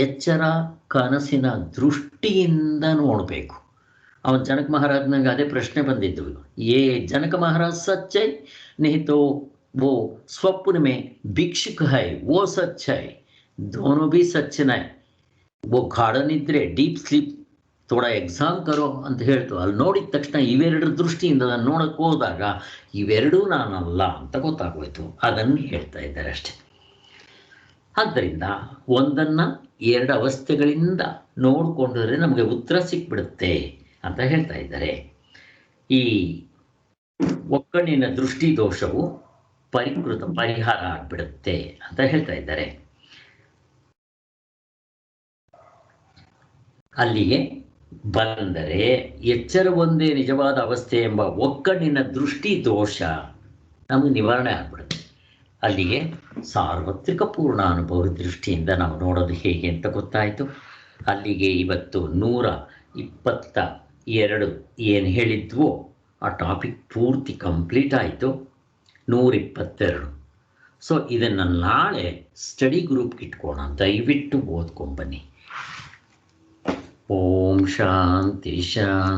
ಎಚ್ಚರ ಕನಸಿನ ದೃಷ್ಟಿಯಿಂದ ನೋಡಬೇಕು. ಅವನು ಜನಕ ಮಹಾರಾಜನಾಗ ಅದೇ ಪ್ರಶ್ನೆ ಬಂದಿದ್ದು. ಏ ಜನಕ ಮಹಾರಾಜ ಸಚ್ಚೈ नहीं तो वो स्वप्न में भिक्षुक है, वो सच है. दोनों भी सच नहीं. वो ಗಾಢ ನಿದ್ರೆ, ಡೀಪ್ ಸ್ಲೀಪ್, ಥೋಡ ಎಕ್ಸಾಮ್ ಕರೋ ಅಂತ ಹೇಳ್ತು. ಅಲ್ಲಿ ನೋಡಿದ ತಕ್ಷಣ ಇವೆರಡರ ದೃಷ್ಟಿಯಿಂದ ನಾನು ನೋಡಕ್ಕೆ ಹೋದಾಗ ಇವೆರಡೂ ನಾನಲ್ಲ ಅಂತ ಗೊತ್ತಾಗೋಯ್ತು. ಅದನ್ನು ಹೇಳ್ತಾ ಇದ್ದಾರೆ ಅಷ್ಟೆ. ಆದ್ದರಿಂದ ಒಂದನ್ನು ಎರಡು ಅವಸ್ಥೆಗಳಿಂದ ನೋಡಿಕೊಂಡ್ರೆ ನಮಗೆ ಉತ್ತರ ಸಿಕ್ಬಿಡುತ್ತೆ ಅಂತ ಹೇಳ್ತಾ ಇದ್ದಾರೆ. ಈ ಒಕ್ಕಣಿನ ದೃಷ್ಟಿ ದೋಷವು ಪರಿಹಾರ ಆಗ್ಬಿಡುತ್ತೆ ಅಂತ ಹೇಳ್ತಾ ಇದ್ದಾರೆ. ಅಲ್ಲಿಗೆ ಬಂದರೆ ಎಚ್ಚರ ಒಂದೇ ನಿಜವಾದ ಅವಸ್ಥೆ ಎಂಬ ಒಕ್ಕಣಿನ ದೃಷ್ಟಿ ದೋಷ ನಮಗೆ ನಿವಾರಣೆ ಆಗ್ಬಿಡುತ್ತೆ. ಅಲ್ಲಿಗೆ ಸಾರ್ವತ್ರಿಕ ಪೂರ್ಣ ಅನುಭವ ದೃಷ್ಟಿಯಿಂದ ನಾವು ನೋಡೋದು ಹೇಗೆ ಅಂತ ಗೊತ್ತಾಯಿತು. ಅಲ್ಲಿಗೆ ಇವತ್ತು 122 ಏನು ಹೇಳಿದ್ವೋ ಆ ಟಾಪಿಕ್ ಪೂರ್ತಿ ಕಂಪ್ಲೀಟ್ ಆಯಿತು. 122. ಸೊ ಇದನ್ನು ನಾಳೆ ಸ್ಟಡಿ ಗ್ರೂಪ್ಗೆ ಇಟ್ಕೋಣ, ದಯವಿಟ್ಟು ಓದ್ಕೊಂಬನ್ನಿ. ಓಂ ಶಾಂತಿ ಶಾಂತಿ.